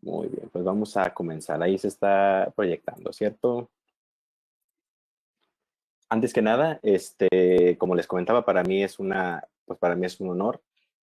Muy bien, pues vamos a comenzar. Ahí se está proyectando, ¿cierto? Antes que nada, como les comentaba, para mí es un honor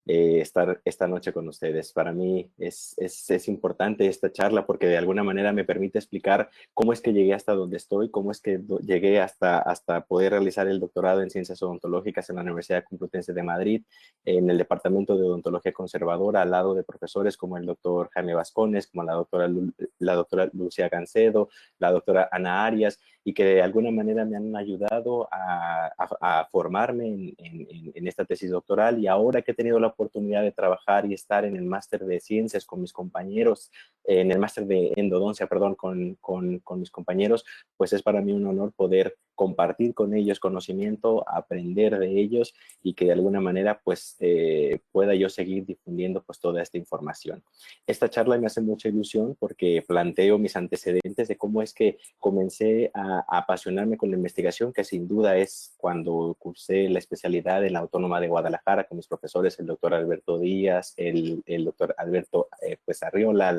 estar esta noche con ustedes. Para mí es importante esta charla porque de alguna manera me permite explicar cómo es que llegué hasta donde estoy, cómo es que llegué hasta poder realizar el doctorado en Ciencias Odontológicas en la Universidad Complutense de Madrid, en el Departamento de Odontología Conservadora, al lado de profesores como el doctor Jaime Vascones, como la doctora Lucía Gancedo, la doctora Ana Arias, y que de alguna manera me han ayudado a formarme en esta tesis doctoral, y ahora que he tenido la oportunidad de trabajar y estar en el máster de ciencias con mis compañeros, en el máster de endodoncia, perdón, con mis compañeros, pues es para mí un honor poder compartir con ellos conocimiento, aprender de ellos y que de alguna manera pues pueda yo seguir difundiendo pues toda esta información. Esta charla me hace mucha ilusión porque planteo mis antecedentes de cómo es que comencé a apasionarme con la investigación, que sin duda es cuando cursé la especialidad en la Autónoma de Guadalajara con mis profesores, el doctor Alberto Díaz, el doctor Alberto pues Arriola,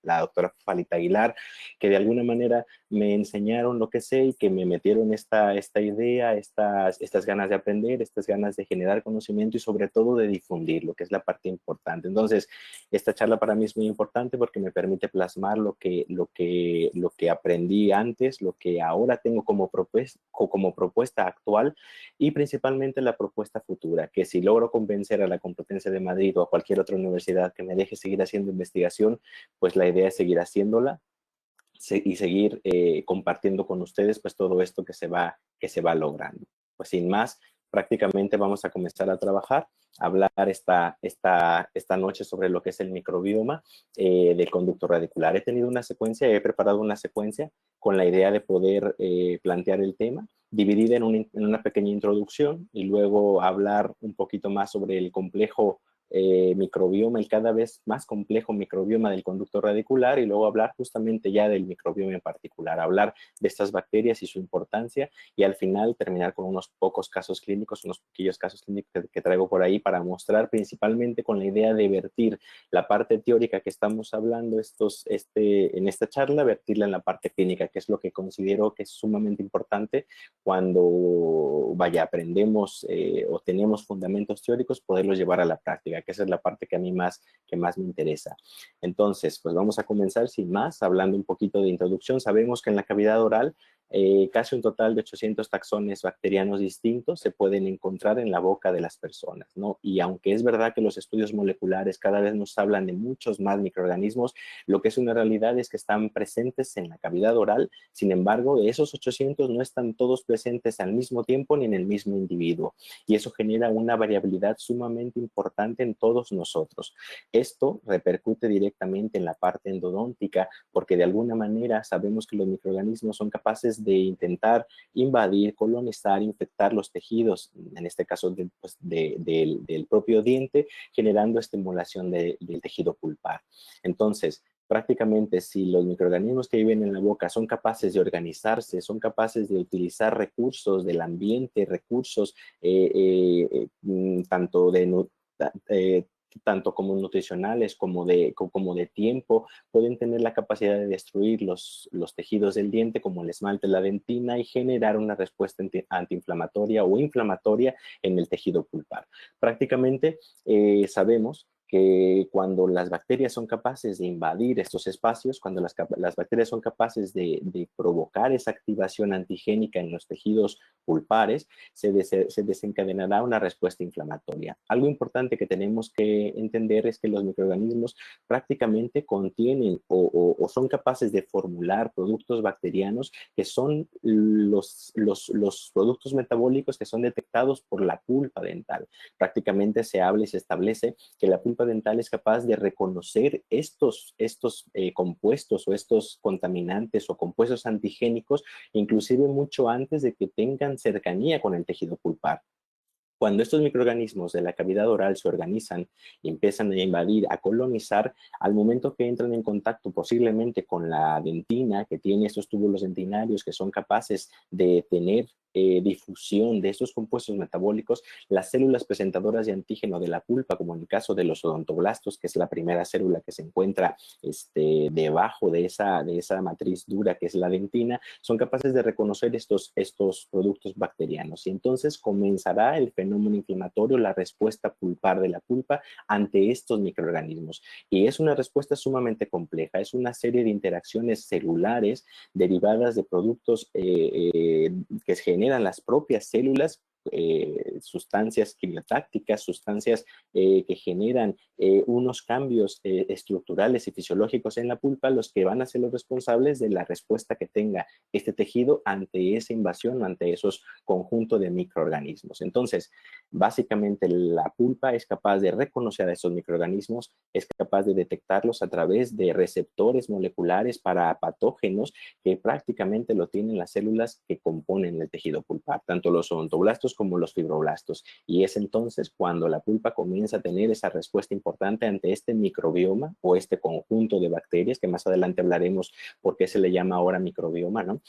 la doctora Falita Aguilar, que de alguna manera me enseñaron lo que sé y que me metieron esta idea, estas ganas de aprender, estas ganas de generar conocimiento y sobre todo de difundir, lo que es la parte importante. Entonces, esta charla para mí es muy importante porque me permite plasmar lo que aprendí antes, lo que ahora tengo como propuesta actual y principalmente la propuesta futura, que si logro convencer a la Complutense de Madrid o a cualquier otra universidad que me deje seguir haciendo investigación, pues la idea es seguir haciéndola y seguir compartiendo con ustedes pues todo esto que se va logrando. Pues sin más, prácticamente vamos a comenzar a trabajar, a hablar esta noche sobre lo que es el microbioma del conducto radicular. He preparado una secuencia con la idea de poder plantear el tema, dividida en una pequeña introducción y luego hablar un poquito más sobre el complejo microbioma, el cada vez más complejo microbioma del conducto radicular, y luego hablar justamente ya del microbioma en particular, hablar de estas bacterias y su importancia, y al final terminar con unos pocos casos clínicos, unos poquillos casos clínicos que traigo por ahí para mostrar principalmente con la idea de vertir la parte teórica que estamos hablando en esta charla, vertirla en la parte clínica, que es lo que considero que es sumamente importante cuando aprendemos o tenemos fundamentos teóricos, poderlos llevar a la práctica, que esa es la parte que a mí que más me interesa. Entonces, pues vamos a comenzar sin más, hablando un poquito de introducción. Sabemos que en la cavidad oral casi un total de 800 taxones bacterianos distintos se pueden encontrar en la boca de las personas, ¿no? Y aunque es verdad que los estudios moleculares cada vez nos hablan de muchos más microorganismos, lo que es una realidad es que están presentes en la cavidad oral. Sin embargo, esos 800 no están todos presentes al mismo tiempo ni en el mismo individuo, y eso genera una variabilidad sumamente importante en todos nosotros. Esto repercute directamente en la parte endodóntica porque de alguna manera sabemos que los microorganismos son capaces de intentar invadir, colonizar, infectar los tejidos, en este caso del propio diente, generando estimulación del tejido pulpar. Entonces, prácticamente si los microorganismos que viven en la boca son capaces de organizarse, son capaces de utilizar recursos del ambiente, recursos tanto eh, tanto como nutricionales como de tiempo, pueden tener la capacidad de destruir los tejidos del diente como el esmalte, la dentina, y generar una respuesta antiinflamatoria o inflamatoria en el tejido pulpar. Prácticamente sabemos que cuando las bacterias son capaces de invadir estos espacios, cuando las bacterias son capaces de provocar esa activación antigénica en los tejidos pulpares, se desencadenará una respuesta inflamatoria. Algo importante que tenemos que entender es que los microorganismos prácticamente contienen o son capaces de formular productos bacterianos que son los productos metabólicos que son detectados por la pulpa dental. Prácticamente se habla y se establece que la pulpa dental es capaz de reconocer estos compuestos o estos contaminantes o compuestos antigénicos inclusive mucho antes de que tengan cercanía con el tejido pulpar. Cuando estos microorganismos de la cavidad oral se organizan y empiezan a invadir, a colonizar, al momento que entran en contacto posiblemente con la dentina, que tiene estos túbulos dentinarios que son capaces de tener difusión de estos compuestos metabólicos, las células presentadoras de antígeno de la pulpa, como en el caso de los odontoblastos, que es la primera célula que se encuentra debajo de esa matriz dura que es la dentina, son capaces de reconocer estos productos bacterianos. Y entonces comenzará el fenómeno inflamatorio, la respuesta pulpar de la pulpa ante estos microorganismos. Y es una respuesta sumamente compleja, es una serie de interacciones celulares derivadas de productos que generan las propias células, sustancias quimiotácticas, sustancias que generan unos cambios estructurales y fisiológicos en la pulpa, los que van a ser los responsables de la respuesta que tenga este tejido ante esa invasión, ante esos conjuntos de microorganismos. Entonces, básicamente la pulpa es capaz de reconocer a esos microorganismos, es capaz de detectarlos a través de receptores moleculares para patógenos que prácticamente lo tienen las células que componen el tejido pulpar, tanto los odontoblastos como los fibroblastos. Y es entonces cuando la pulpa comienza a tener esa respuesta importante ante este microbioma o este conjunto de bacterias, que más adelante hablaremos por qué se le llama ahora microbioma, ¿no?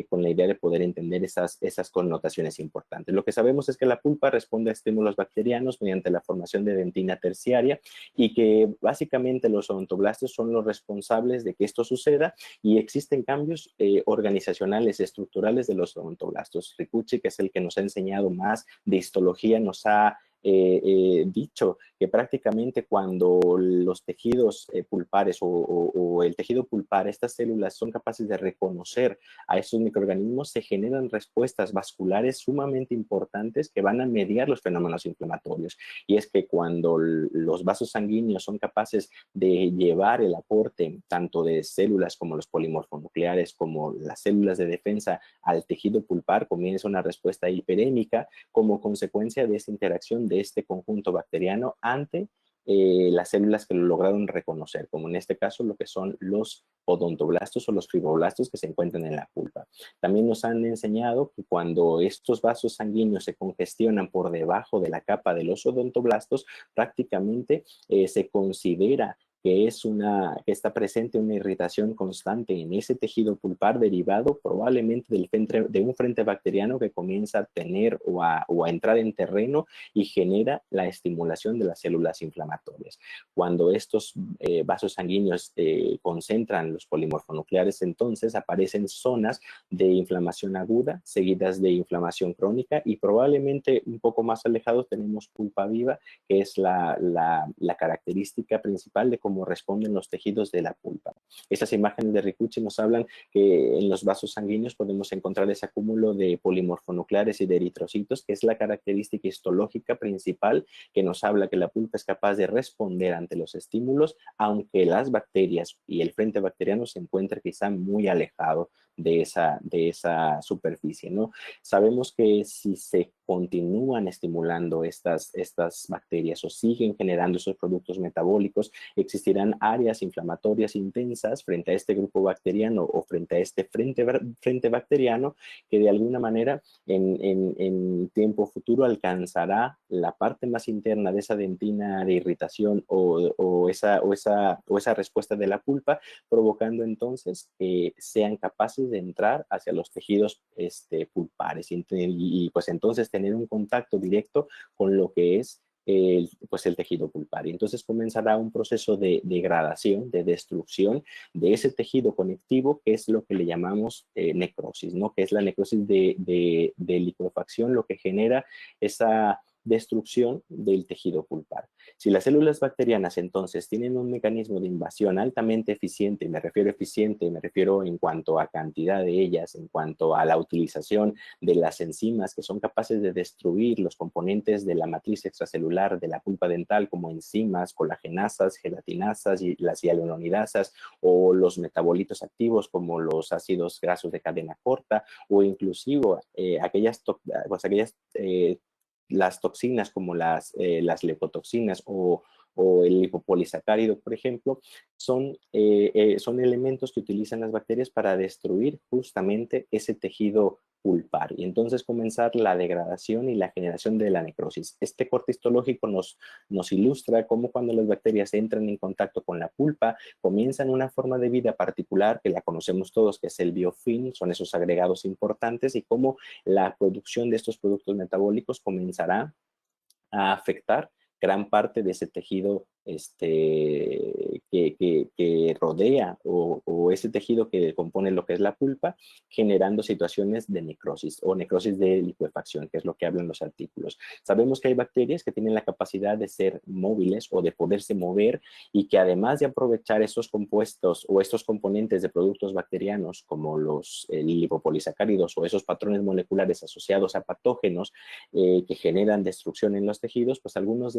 Con la idea de poder entender esas connotaciones importantes. Lo que sabemos es que la pulpa responde a estímulos bacterianos mediante la formación de dentina terciaria y que básicamente los odontoblastos son los responsables de que esto suceda, y existen cambios organizacionales, estructurales de los odontoblastos. Rikuchi, que es el que nos ha enseñado más de histología, nos ha dicho que prácticamente cuando los tejidos pulpares o el tejido pulpar, estas células son capaces de reconocer a estos microorganismos, se generan respuestas vasculares sumamente importantes que van a mediar los fenómenos inflamatorios. Y es que cuando los vasos sanguíneos son capaces de llevar el aporte tanto de células como los polimorfonucleares, como las células de defensa al tejido pulpar, comienza una respuesta hiperémica como consecuencia de esta interacción de este conjunto bacteriano ante las células que lo lograron reconocer, como en este caso lo que son los odontoblastos o los fibroblastos que se encuentran en la pulpa. También nos han enseñado que cuando estos vasos sanguíneos se congestionan por debajo de la capa de los odontoblastos, prácticamente se considera que está presente una irritación constante en ese tejido pulpar derivado probablemente de un frente bacteriano que comienza a tener o a entrar en terreno y genera la estimulación de las células inflamatorias. Cuando estos vasos sanguíneos concentran los polimorfonucleares, entonces aparecen zonas de inflamación aguda seguidas de inflamación crónica, y probablemente un poco más alejados tenemos pulpa viva, que es la característica principal de cómo responden los tejidos de la pulpa. Estas imágenes de Rikuchi nos hablan que en los vasos sanguíneos podemos encontrar ese acúmulo de polimorfonucleares y de eritrocitos, que es la característica histológica principal que nos habla que la pulpa es capaz de responder ante los estímulos, aunque las bacterias y el frente bacteriano se encuentren quizá muy alejado de esa superficie, ¿no? Sabemos que si se continúan estimulando estas bacterias o siguen generando esos productos metabólicos, existirán áreas inflamatorias intensas frente a este grupo bacteriano o frente a este frente bacteriano que de alguna manera en tiempo futuro alcanzará la parte más interna de esa dentina de irritación o esa respuesta de la pulpa, provocando entonces que sean capaces de entrar hacia los tejidos pulpares y pues entonces tener un contacto directo con lo que es pues el tejido pulpar. Y entonces comenzará un proceso de degradación, de destrucción de ese tejido conectivo, que es lo que le llamamos necrosis, ¿no? Que es la necrosis de liquefacción, lo que genera esa destrucción del tejido pulpar. Si las células bacterianas entonces tienen un mecanismo de invasión altamente eficiente, me refiero en cuanto a cantidad de ellas, en cuanto a la utilización de las enzimas que son capaces de destruir los componentes de la matriz extracelular de la pulpa dental, como enzimas, colagenasas, gelatinasas y las hialuronidasas, o los metabolitos activos como los ácidos grasos de cadena corta, o inclusive las toxinas como las leucotoxinas o o el lipopolisacárido, por ejemplo, son elementos que utilizan las bacterias para destruir justamente ese tejido pulpar y entonces comenzar la degradación y la generación de la necrosis. Este corte histológico nos ilustra cómo cuando las bacterias entran en contacto con la pulpa, comienzan una forma de vida particular que la conocemos todos, que es el biofilm, son esos agregados importantes, y cómo la producción de estos productos metabólicos comenzará a afectar gran parte de ese tejido que rodea o ese tejido que compone lo que es la pulpa, generando situaciones de necrosis o necrosis de licuefacción, que es lo que hablan los artículos. Sabemos que hay bacterias que tienen la capacidad de ser móviles o de poderse mover y que además de aprovechar esos compuestos o estos componentes de productos bacterianos como los lipopolisacáridos o esos patrones moleculares asociados a patógenos que generan destrucción en los tejidos, pues algunas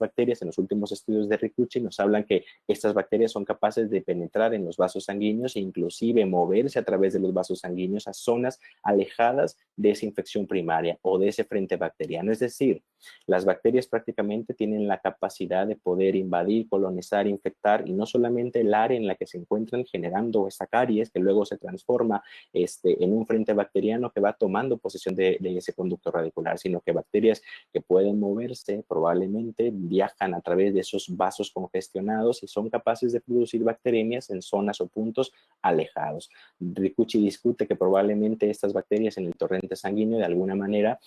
bacterias en los últimos estudios de Ricciucci nos hablan que estas bacterias son capaces de penetrar en los vasos sanguíneos e inclusive moverse a través de los vasos sanguíneos a zonas alejadas de esa infección primaria o de ese frente bacteriano. Es decir, las bacterias prácticamente tienen la capacidad de poder invadir, colonizar, infectar, y no solamente el área en la que se encuentran generando esa caries que luego se transforma en un frente bacteriano que va tomando posesión de ese conducto radicular, sino que bacterias que pueden moverse probablemente viajan a través de esos vasos congestionados y son capaces de producir bacteremias en zonas o puntos alejados. Ricciucci discute que probablemente estas bacterias en el torrente sanguíneo de alguna manera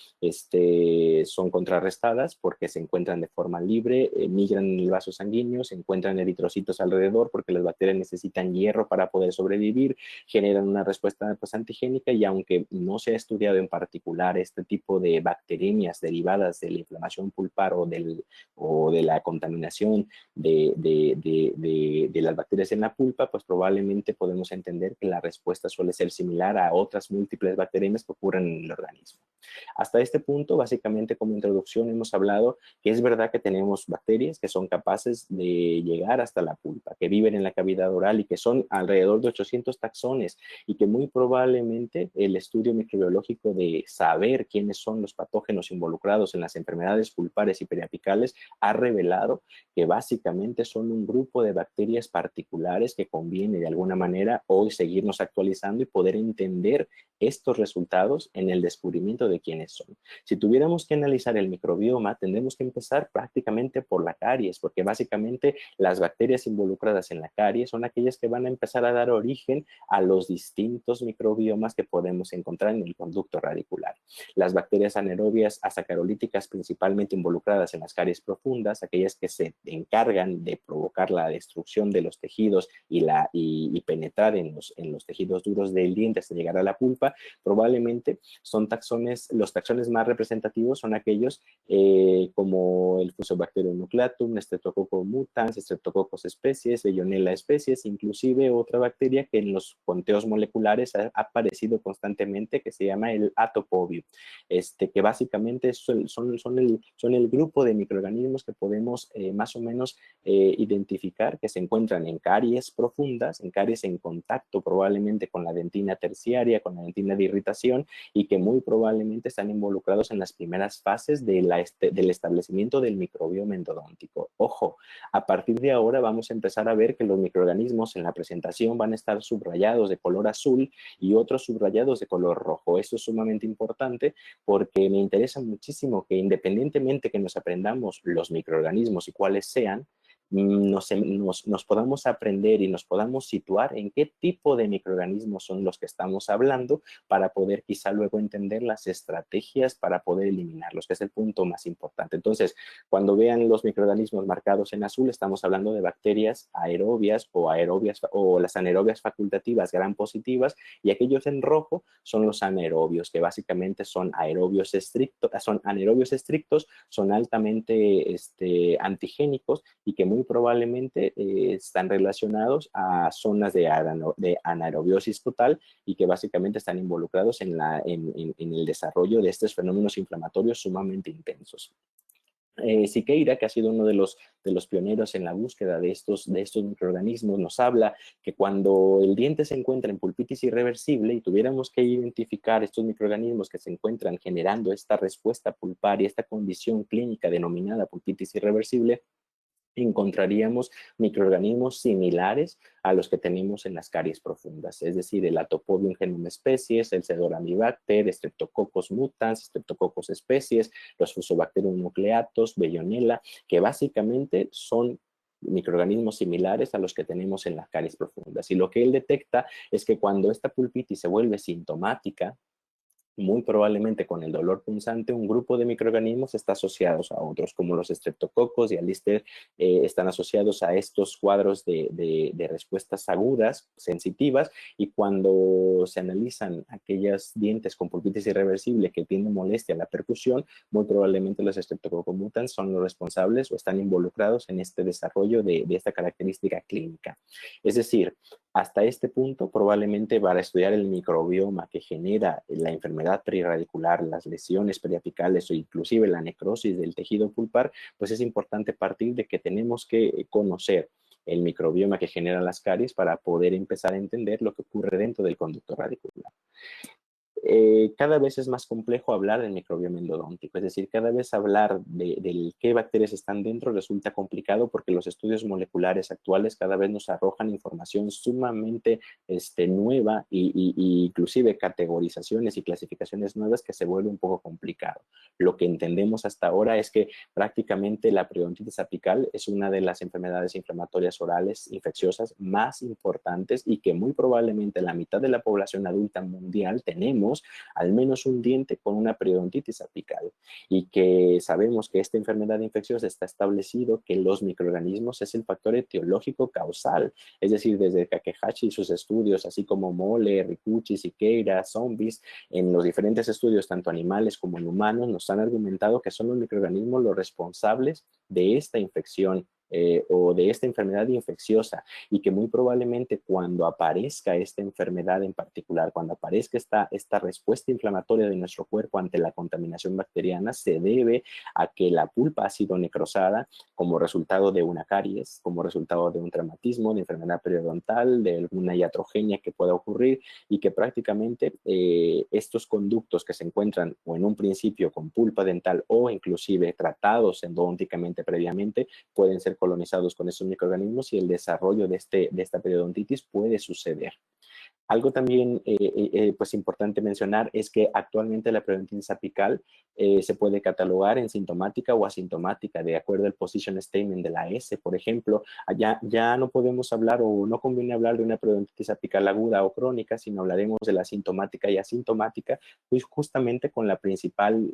son contrarrestadas porque se encuentran de forma libre, migran en el vaso sanguíneo, se encuentran eritrocitos alrededor porque las bacterias necesitan hierro para poder sobrevivir, generan una respuesta pues, antigénica, y aunque no se ha estudiado en particular este tipo de bacteremias derivadas de la inflamación pulpar o de la contaminación de las bacterias en la pulpa, pues probablemente podemos entender que la respuesta suele ser similar a otras múltiples bacterias que ocurren en el organismo. Hasta este punto, básicamente como introducción, hemos hablado que es verdad que tenemos bacterias que son capaces de llegar hasta la pulpa, que viven en la cavidad oral y que son alrededor de 800 taxones, y que muy probablemente el estudio microbiológico de saber quiénes son los patógenos involucrados en las enfermedades pulpares y periapicales ha revelado que básicamente son un grupo de bacterias particulares que conviene de alguna manera hoy seguirnos actualizando y poder entender estos resultados en el descubrimiento de quiénes son. Si tuviéramos que analizar el microbioma, tendremos que empezar prácticamente por la caries, porque básicamente las bacterias involucradas en la caries son aquellas que van a empezar a dar origen a los distintos microbiomas que podemos encontrar en el conducto radicular. Las bacterias anaerobias asacarolíticas principalmente involucradas en las caries profundas, aquellas que se encargan de provocar la destrucción de los tejidos y penetrar en los tejidos duros del diente hasta llegar a la pulpa, probablemente son los taxones más representativos son aquellos como el Fusobacterium nucleatum, Streptococcus mutans, Streptococcus especies, Legionella especies, inclusive otra bacteria que en los conteos moleculares ha aparecido constantemente, que se llama el Atopobium, que básicamente son el grupo de microorganismos que podemos más o menos identificar que se encuentran en caries profundas, en caries en contacto probablemente con la dentina terciaria, con la dentina de irritación, y que muy probablemente están involucrados en las primeras fases del establecimiento del microbioma endodóntico. Ojo, a partir de ahora vamos a empezar a ver que los microorganismos en la presentación van a estar subrayados de color azul y otros subrayados de color rojo. Esto es sumamente importante porque me interesa muchísimo que independientemente que nos aprendamos los microorganismos y cuáles sean, nos podamos aprender y nos podamos situar en qué tipo de microorganismos son los que estamos hablando para poder quizá luego entender las estrategias para poder eliminarlos, que es el punto más importante. Entonces, cuando vean los microorganismos marcados en azul, estamos hablando de bacterias aerobias o las anaerobias facultativas gram positivas, y aquellos en rojo son los anaerobios, que básicamente son anaerobios estrictos, son altamente antigénicos y que muy probablemente están relacionados a zonas de anaerobiosis total y que básicamente están involucrados en el desarrollo de estos fenómenos inflamatorios sumamente intensos. Siqueira, que ha sido uno de los pioneros en la búsqueda de estos microorganismos, nos habla que cuando el diente se encuentra en pulpitis irreversible y tuviéramos que identificar estos microorganismos que se encuentran generando esta respuesta pulpar y esta condición clínica denominada pulpitis irreversible, encontraríamos microorganismos similares a los que tenemos en las caries profundas, es decir, el Atopobium genoma species, el Pseudoramibacter, Streptococcus mutans, Streptococcus species, los Fusobacterium nucleatus, Bellonella, que básicamente son microorganismos similares a los que tenemos en las caries profundas. Y lo que él detecta es que cuando esta pulpitis se vuelve sintomática, muy probablemente con el dolor punzante, un grupo de microorganismos está asociados a otros, como los estreptococos y alister, están asociados a estos cuadros de respuestas agudas, sensitivas, y cuando se analizan aquellos dientes con pulpitis irreversible que tienen molestia a la percusión, muy probablemente los Streptococcus mutans son los responsables o están involucrados en este desarrollo de esta característica clínica. Es decir, hasta este punto, probablemente para estudiar el microbioma que genera la enfermedad perirradicular, las lesiones periapicales o inclusive la necrosis del tejido pulpar, pues es importante partir de que tenemos que conocer el microbioma que genera las caries para poder empezar a entender lo que ocurre dentro del conducto radicular. Cada vez es más complejo hablar del microbioma endodóntico, es decir, cada vez hablar de qué bacterias están dentro resulta complicado porque los estudios moleculares actuales cada vez nos arrojan información sumamente nueva y inclusive categorizaciones y clasificaciones nuevas que se vuelve un poco complicado. Lo que entendemos hasta ahora es que prácticamente la periodontitis apical es una de las enfermedades inflamatorias orales infecciosas más importantes y que muy probablemente la mitad de la población adulta mundial tenemos al menos un diente con una periodontitis apical, y que sabemos que esta enfermedad infecciosa está establecido que los microorganismos es el factor etiológico causal, es decir, desde Kakehashi y sus estudios, así como Mole, Rikuchi, Siqueira, Zombies, en los diferentes estudios, tanto animales como en humanos, nos han argumentado que son los microorganismos los responsables de esta infección o de esta enfermedad infecciosa, y que muy probablemente cuando aparezca esta enfermedad en particular, cuando aparezca esta respuesta inflamatoria de nuestro cuerpo ante la contaminación bacteriana, se debe a que la pulpa ha sido necrosada como resultado de una caries, como resultado de un traumatismo, de enfermedad periodontal, de alguna iatrogenia que pueda ocurrir, y que prácticamente estos conductos que se encuentran o en un principio con pulpa dental o inclusive tratados endodónticamente previamente pueden ser colonizados con esos microorganismos y el desarrollo de esta periodontitis puede suceder. Algo también pues importante mencionar es que actualmente la periodontitis apical se puede catalogar en sintomática o asintomática de acuerdo al position statement de la S, por ejemplo. Ya no podemos hablar o no conviene hablar de una periodontitis apical aguda o crónica, sino hablaremos de la sintomática y asintomática, pues justamente con la principal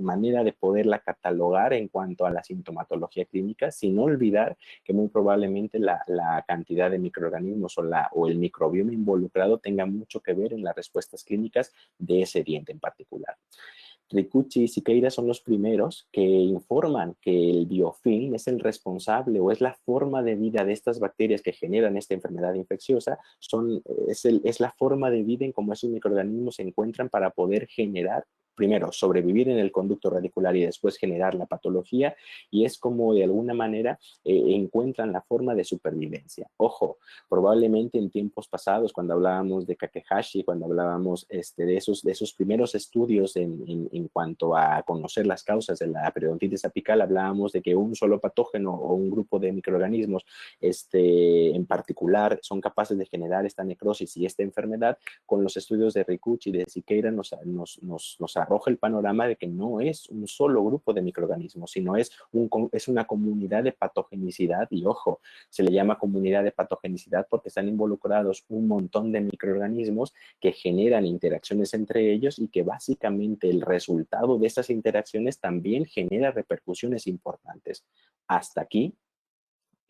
manera de poderla catalogar en cuanto a la sintomatología clínica, sin olvidar que muy probablemente la cantidad de microorganismos o el microbioma involucrado tenga mucho que ver en las respuestas clínicas de ese diente en particular. Rikuchi y Siqueira son los primeros que informan que el biofilm es el responsable o es la forma de vida de estas bacterias que generan esta enfermedad infecciosa, es la forma de vida en cómo esos microorganismos se encuentran para poder generar, primero, sobrevivir en el conducto radicular y después generar la patología, y es como de alguna manera encuentran la forma de supervivencia. Ojo, probablemente en tiempos pasados, cuando hablábamos de Kakehashi, cuando hablábamos de esos primeros estudios en cuanto a conocer las causas de la periodontitis apical, hablábamos de que un solo patógeno o un grupo de microorganismos en particular son capaces de generar esta necrosis y esta enfermedad. Con los estudios de Rikuchi y de Siqueira nos arroja el panorama de que no es un solo grupo de microorganismos, sino es una comunidad de patogenicidad, y ojo, se le llama comunidad de patogenicidad porque están involucrados un montón de microorganismos que generan interacciones entre ellos y que básicamente el resultado de esas interacciones también genera repercusiones importantes. Hasta aquí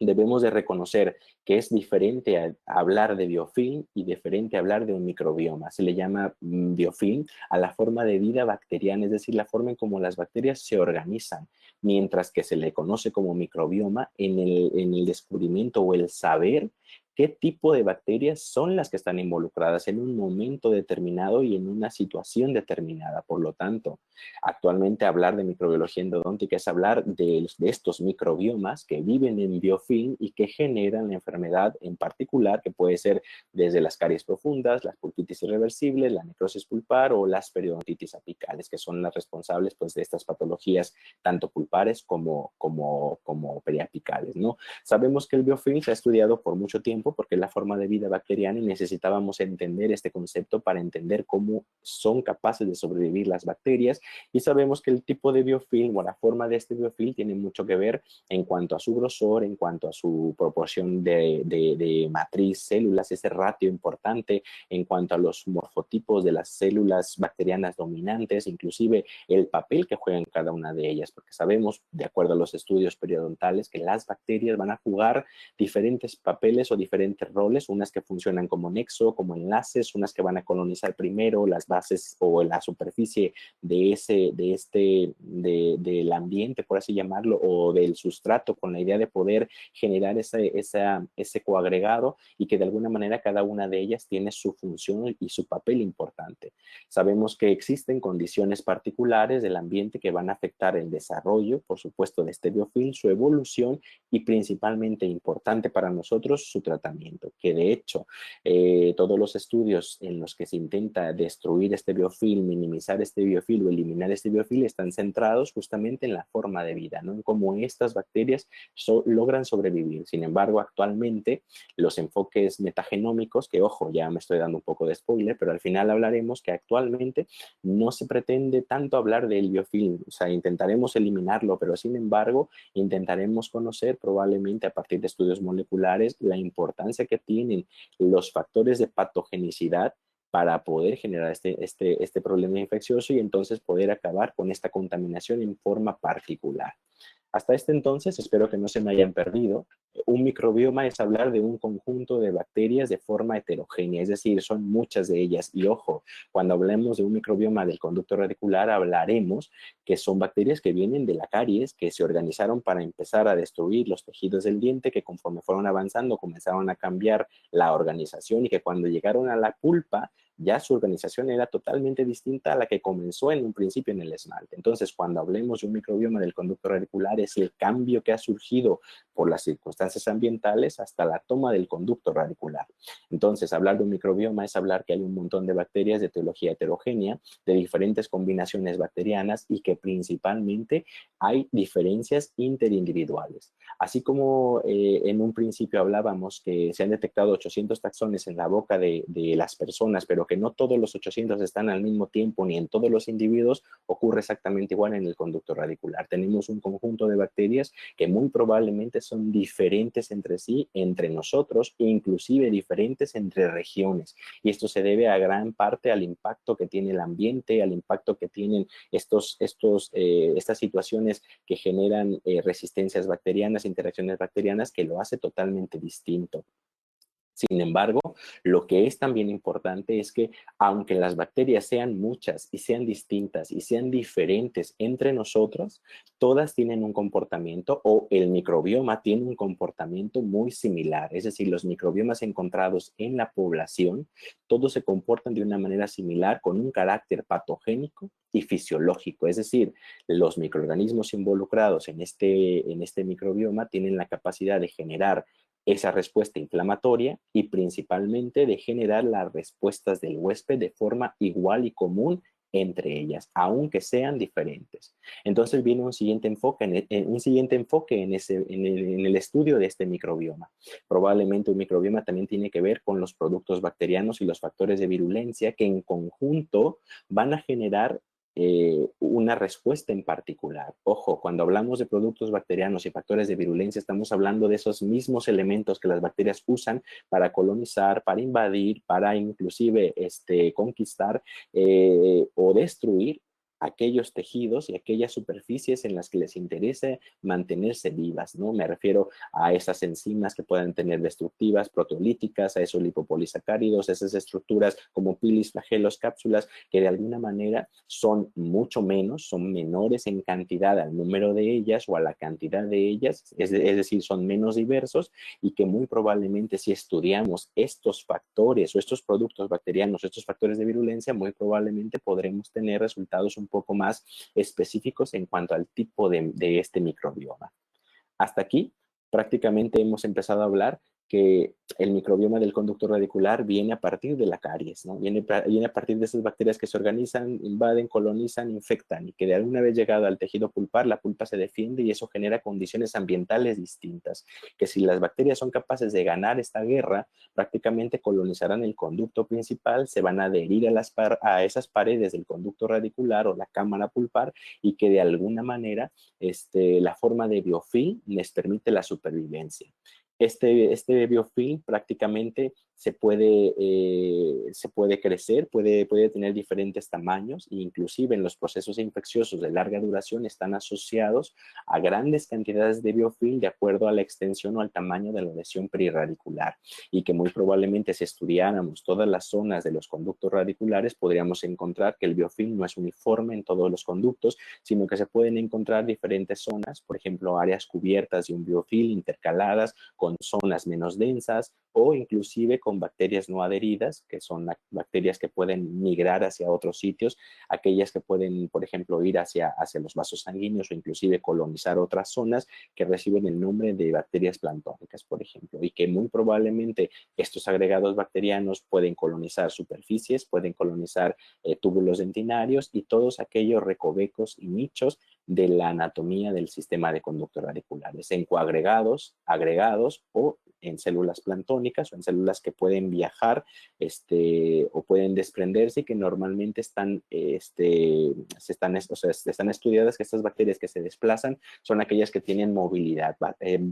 debemos de reconocer que es diferente a hablar de biofilm y diferente a hablar de un microbioma. Se le llama biofilm a la forma de vida bacteriana, es decir, la forma en cómo las bacterias se organizan, mientras que se le conoce como microbioma en el descubrimiento o el saber qué tipo de bacterias son las que están involucradas en un momento determinado y en una situación determinada. Por lo tanto, actualmente hablar de microbiología endodóntica es hablar de estos microbiomas que viven en biofilm y que generan la enfermedad en particular, que puede ser desde las caries profundas, las pulpitis irreversibles, la necrosis pulpar o las periodontitis apicales, que son las responsables pues, de estas patologías tanto pulpares como periapicales, ¿no? Sabemos que el biofilm se ha estudiado por mucho tiempo porque es la forma de vida bacteriana y necesitábamos entender este concepto para entender cómo son capaces de sobrevivir las bacterias, y sabemos que el tipo de biofilm o la forma de este biofilm tiene mucho que ver en cuanto a su grosor, en cuanto a su proporción de matriz células, ese ratio importante, en cuanto a los morfotipos de las células bacterianas dominantes, inclusive el papel que juegan cada una de ellas, porque sabemos, de acuerdo a los estudios periodontales, que las bacterias van a jugar diferentes papeles o diferentes roles, unas que funcionan como nexo, como enlaces, unas que van a colonizar primero las bases o la superficie del ambiente, por así llamarlo, o del sustrato, con la idea de poder generar ese coagregado, y que de alguna manera cada una de ellas tiene su función y su papel importante. Sabemos que existen condiciones particulares del ambiente que van a afectar el desarrollo, por supuesto, de este biofilm, su evolución y principalmente importante para nosotros, su tratamiento, que de hecho todos los estudios en los que se intenta destruir este biofilm, minimizar este biofilm o eliminar este biofilm están centrados justamente en la forma de vida, ¿no? En cómo estas bacterias logran sobrevivir. Sin embargo, actualmente los enfoques metagenómicos, que ojo, ya me estoy dando un poco de spoiler, pero al final hablaremos que actualmente no se pretende tanto hablar del biofilm, o sea, intentaremos eliminarlo, pero sin embargo, intentaremos conocer probablemente a partir de estudios moleculares la importancia que tienen los factores de patogenicidad para poder generar este problema infeccioso y entonces poder acabar con esta contaminación en forma particular. Hasta este entonces, espero que no se me hayan perdido. Un microbioma es hablar de un conjunto de bacterias de forma heterogénea, es decir, son muchas de ellas. Y ojo, cuando hablemos de un microbioma del conducto radicular, hablaremos que son bacterias que vienen de la caries, que se organizaron para empezar a destruir los tejidos del diente, que conforme fueron avanzando comenzaron a cambiar la organización y que cuando llegaron a la pulpa, ya su organización era totalmente distinta a la que comenzó en un principio en el esmalte. Entonces, cuando hablemos de un microbioma del conducto radicular, es el cambio que ha surgido por las circunstancias ambientales hasta la toma del conducto radicular. Entonces, hablar de un microbioma es hablar que hay un montón de bacterias de etiología heterogénea, de diferentes combinaciones bacterianas y que principalmente hay diferencias interindividuales. Así como en un principio hablábamos que se han detectado 800 taxones en la boca de las personas, pero que no todos los 800 están al mismo tiempo ni en todos los individuos, ocurre exactamente igual en el conducto radicular. Tenemos un conjunto de bacterias que muy probablemente son diferentes entre sí, entre nosotros, e inclusive diferentes entre regiones. Y esto se debe a gran parte al impacto que tiene el ambiente, al impacto que tienen estas situaciones que generan resistencias bacterianas, interacciones bacterianas, que lo hace totalmente distinto. Sin embargo, lo que es también importante es que aunque las bacterias sean muchas y sean distintas y sean diferentes entre nosotros, todas tienen un comportamiento, o el microbioma tiene un comportamiento muy similar. Es decir, los microbiomas encontrados en la población, todos se comportan de una manera similar con un carácter patogénico y fisiológico. Es decir, los microorganismos involucrados en este microbioma tienen la capacidad de generar esa respuesta inflamatoria y principalmente de generar las respuestas del huésped de forma igual y común entre ellas, aunque sean diferentes. Entonces viene un siguiente enfoque en el estudio de este microbioma. Probablemente un microbioma también tiene que ver con los productos bacterianos y los factores de virulencia que en conjunto van a generar una respuesta en particular. Ojo, cuando hablamos de productos bacterianos y factores de virulencia, estamos hablando de esos mismos elementos que las bacterias usan para colonizar, para invadir, para inclusive conquistar o destruir aquellos tejidos y aquellas superficies en las que les interesa mantenerse vivas, ¿no? Me refiero a esas enzimas que puedan tener destructivas, proteolíticas, a esos lipopolisacáridos, esas estructuras como pilis, flagelos, cápsulas, que de alguna manera son mucho menos, son menores en cantidad al número de ellas o a la cantidad de ellas, es decir, son menos diversos, y que muy probablemente si estudiamos estos factores o estos productos bacterianos, estos factores de virulencia, muy probablemente podremos tener resultados un poco más específicos en cuanto al tipo de este microbioma. Hasta aquí prácticamente hemos empezado a hablar que el microbioma del conducto radicular viene a partir de la caries, ¿no? Viene a partir de esas bacterias que se organizan, invaden, colonizan, infectan, y que de alguna vez llegado al tejido pulpar, la pulpa se defiende y eso genera condiciones ambientales distintas, que si las bacterias son capaces de ganar esta guerra, prácticamente colonizarán el conducto principal, se van a adherir a esas paredes del conducto radicular o la cámara pulpar, y que de alguna manera la forma de biofilm les permite la supervivencia. Este biofilm prácticamente se puede crecer, puede tener diferentes tamaños, e inclusive en los procesos infecciosos de larga duración están asociados a grandes cantidades de biofilm de acuerdo a la extensión o al tamaño de la lesión perirradicular, y que muy probablemente si estudiáramos todas las zonas de los conductos radiculares podríamos encontrar que el biofilm no es uniforme en todos los conductos, sino que se pueden encontrar diferentes zonas, por ejemplo, áreas cubiertas de un biofilm intercaladas con zonas menos densas, o inclusive con bacterias no adheridas, que son bacterias que pueden migrar hacia otros sitios, aquellas que pueden, por ejemplo, ir hacia los vasos sanguíneos o inclusive colonizar otras zonas que reciben el nombre de bacterias planctónicas, por ejemplo, y que muy probablemente estos agregados bacterianos pueden colonizar superficies, pueden colonizar túbulos dentinarios y todos aquellos recovecos y nichos de la anatomía del sistema de conductos radiculares, en coagregados, agregados o en células planctónicas o en células que pueden viajar o pueden desprenderse, y que normalmente están estudiadas que estas bacterias que se desplazan son aquellas que tienen movilidad,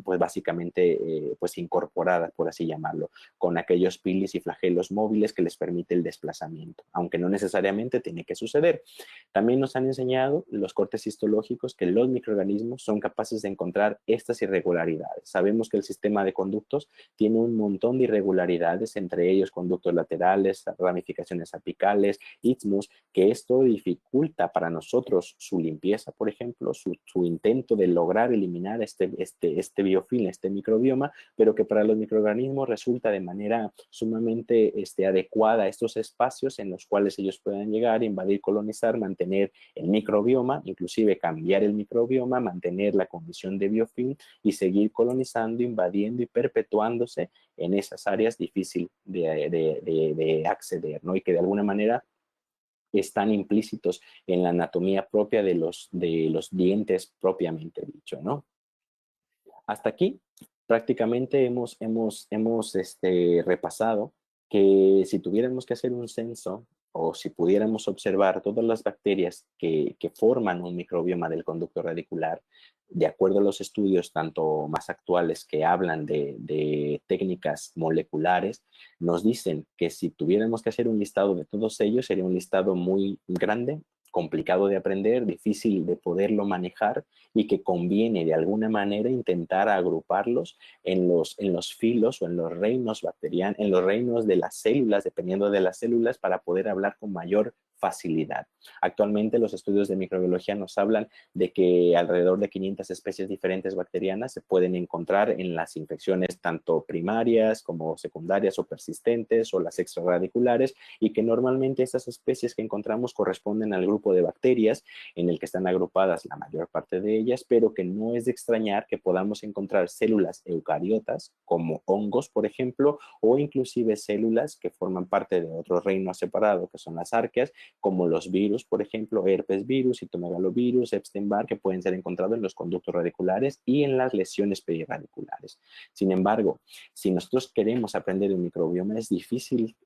pues básicamente pues incorporada, por así llamarlo, con aquellos pilis y flagelos móviles que les permite el desplazamiento, aunque no necesariamente tiene que suceder. También nos han enseñado los cortes histológicos que los microorganismos son capaces de encontrar estas irregularidades. Sabemos que el sistema de conductos tiene un montón de irregularidades, entre ellos conductos laterales, ramificaciones apicales, isthmus, que esto dificulta para nosotros su limpieza, por ejemplo, su intento de lograr eliminar este biofilm, este microbioma, pero que para los microorganismos resulta de manera sumamente adecuada a estos espacios en los cuales ellos puedan llegar, invadir, colonizar, mantener el microbioma, inclusive cambiar el microbioma, mantener la condición de biofilm y seguir colonizando, invadiendo y perpetuándose en esas áreas difíciles de acceder, ¿no? Y que de alguna manera están implícitos en la anatomía propia de los dientes propiamente dicho, ¿no? Hasta aquí prácticamente hemos repasado que si tuviéramos que hacer un censo o si pudiéramos observar todas las bacterias que forman un microbioma del conducto radicular, de acuerdo a los estudios tanto más actuales que hablan de técnicas moleculares, nos dicen que si tuviéramos que hacer un listado de todos ellos, sería un listado muy grande, complicado de aprender, difícil de poderlo manejar, y que conviene de alguna manera intentar agruparlos en los filos o en los reinos bacterianos, en los reinos de las células, dependiendo de las células, para poder hablar con mayor facilidad. Actualmente los estudios de microbiología nos hablan de que alrededor de 500 especies diferentes bacterianas se pueden encontrar en las infecciones tanto primarias como secundarias o persistentes o las extrarradiculares, y que normalmente esas especies que encontramos corresponden al grupo de bacterias en el que están agrupadas la mayor parte de ellas, pero que no es de extrañar que podamos encontrar células eucariotas como hongos, por ejemplo, o inclusive células que forman parte de otro reino separado que son las arqueas, como los virus, por ejemplo, herpes virus, citomegalovirus, Epstein-Barr, que pueden ser encontrados en los conductos radiculares y en las lesiones perirradiculares. Sin embargo, si nosotros queremos aprender un microbioma, es difícil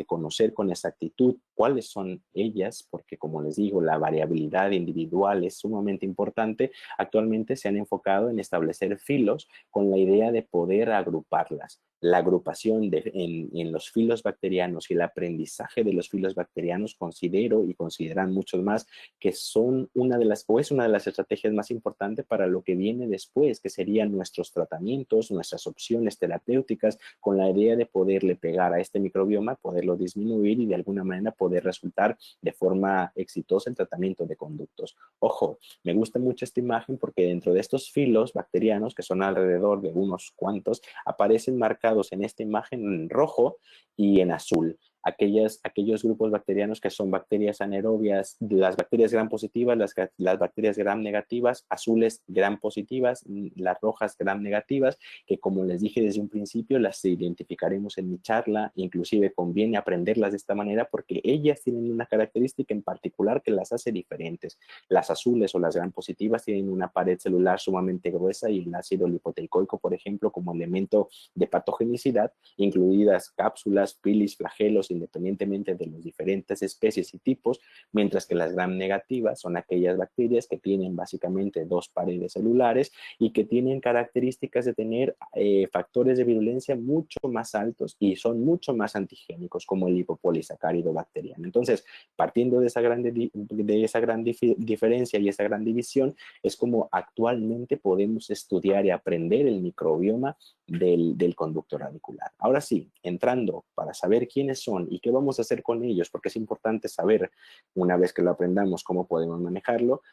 conocer con exactitud cuáles son ellas, porque como les digo, la variabilidad individual es sumamente importante. Actualmente se han enfocado en establecer filos con la idea de poder agruparlas, la agrupación en los filos bacterianos y el aprendizaje de los filos bacterianos, considero y consideran muchos más que son una de las, o es una de las estrategias más importantes para lo que viene después, que serían nuestros tratamientos, nuestras opciones terapéuticas, con la idea de poderle pegar a este microbioma, poderlo disminuir y de alguna manera poder resultar de forma exitosa en tratamiento de conductos. Ojo, me gusta mucho esta imagen porque dentro de estos filos bacterianos, que son alrededor de unos cuantos, aparecen marcados en esta imagen en rojo y en azul. Aquellos grupos bacterianos que son bacterias anaerobias, las bacterias gram positivas, las bacterias gram negativas, azules gram positivas, las rojas gram negativas, que como les dije desde un principio, las identificaremos en mi charla, inclusive conviene aprenderlas de esta manera porque ellas tienen una característica en particular que las hace diferentes. Las azules o las gram positivas tienen una pared celular sumamente gruesa y el ácido lipoteicoico, por ejemplo, como elemento de patogenicidad, incluidas cápsulas, pilis, flagelos, independientemente de las diferentes especies y tipos, mientras que las gram negativas son aquellas bacterias que tienen básicamente dos paredes celulares y que tienen características de tener factores de virulencia mucho más altos y son mucho más antigénicos, como el lipopolisacárido bacteriano. Entonces, partiendo de esa gran diferencia y esa gran división, es como actualmente podemos estudiar y aprender el microbioma del conducto radicular. Ahora sí, entrando para saber quiénes son y qué vamos a hacer con ellos, porque es importante saber, una vez que lo aprendamos, cómo podemos manejarlo.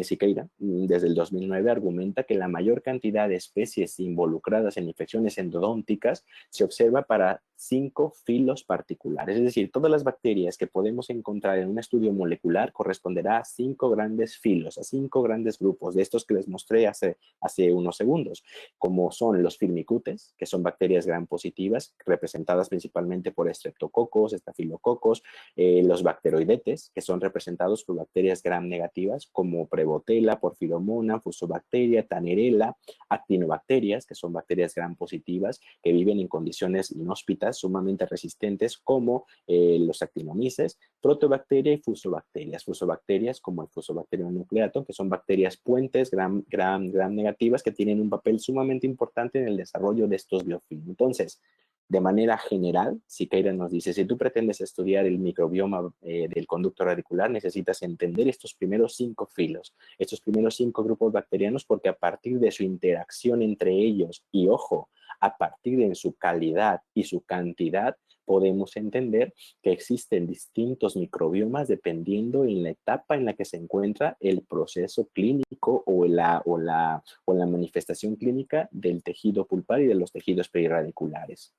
Siqueira, desde el 2009, argumenta que la mayor cantidad de especies involucradas en infecciones endodónticas se observa para 5 filos particulares, es decir, todas las bacterias que podemos encontrar en un estudio molecular corresponderá a 5 grandes filos, a 5 grandes grupos, de estos que les mostré hace unos segundos, como son los firmicutes, que son bacterias gram positivas, representadas principalmente por estreptococos, estafilococos, los bacteroidetes, que son representados por bacterias gram negativas, como Prevotella, Porphyromonas, Fusobacteria, Tannerella, actinobacterias, que son bacterias gram positivas, que viven en condiciones inhóspitas, sumamente resistentes, como los actinomyces, Protobacteria y Fusobacterias como el Fusobacterium nucleatum, que son bacterias puentes gram negativas que tienen un papel sumamente importante en el desarrollo de estos biofilms. Entonces, de manera general, Siqueira nos dice, si tú pretendes estudiar el microbioma del conducto radicular, necesitas entender estos primeros 5 filos, estos primeros 5 grupos bacterianos, porque a partir de su interacción entre ellos, y ojo, a partir de su calidad y su cantidad, podemos entender que existen distintos microbiomas dependiendo en la etapa en la que se encuentra el proceso clínico o la manifestación clínica del tejido pulpar y de los tejidos perirradiculares.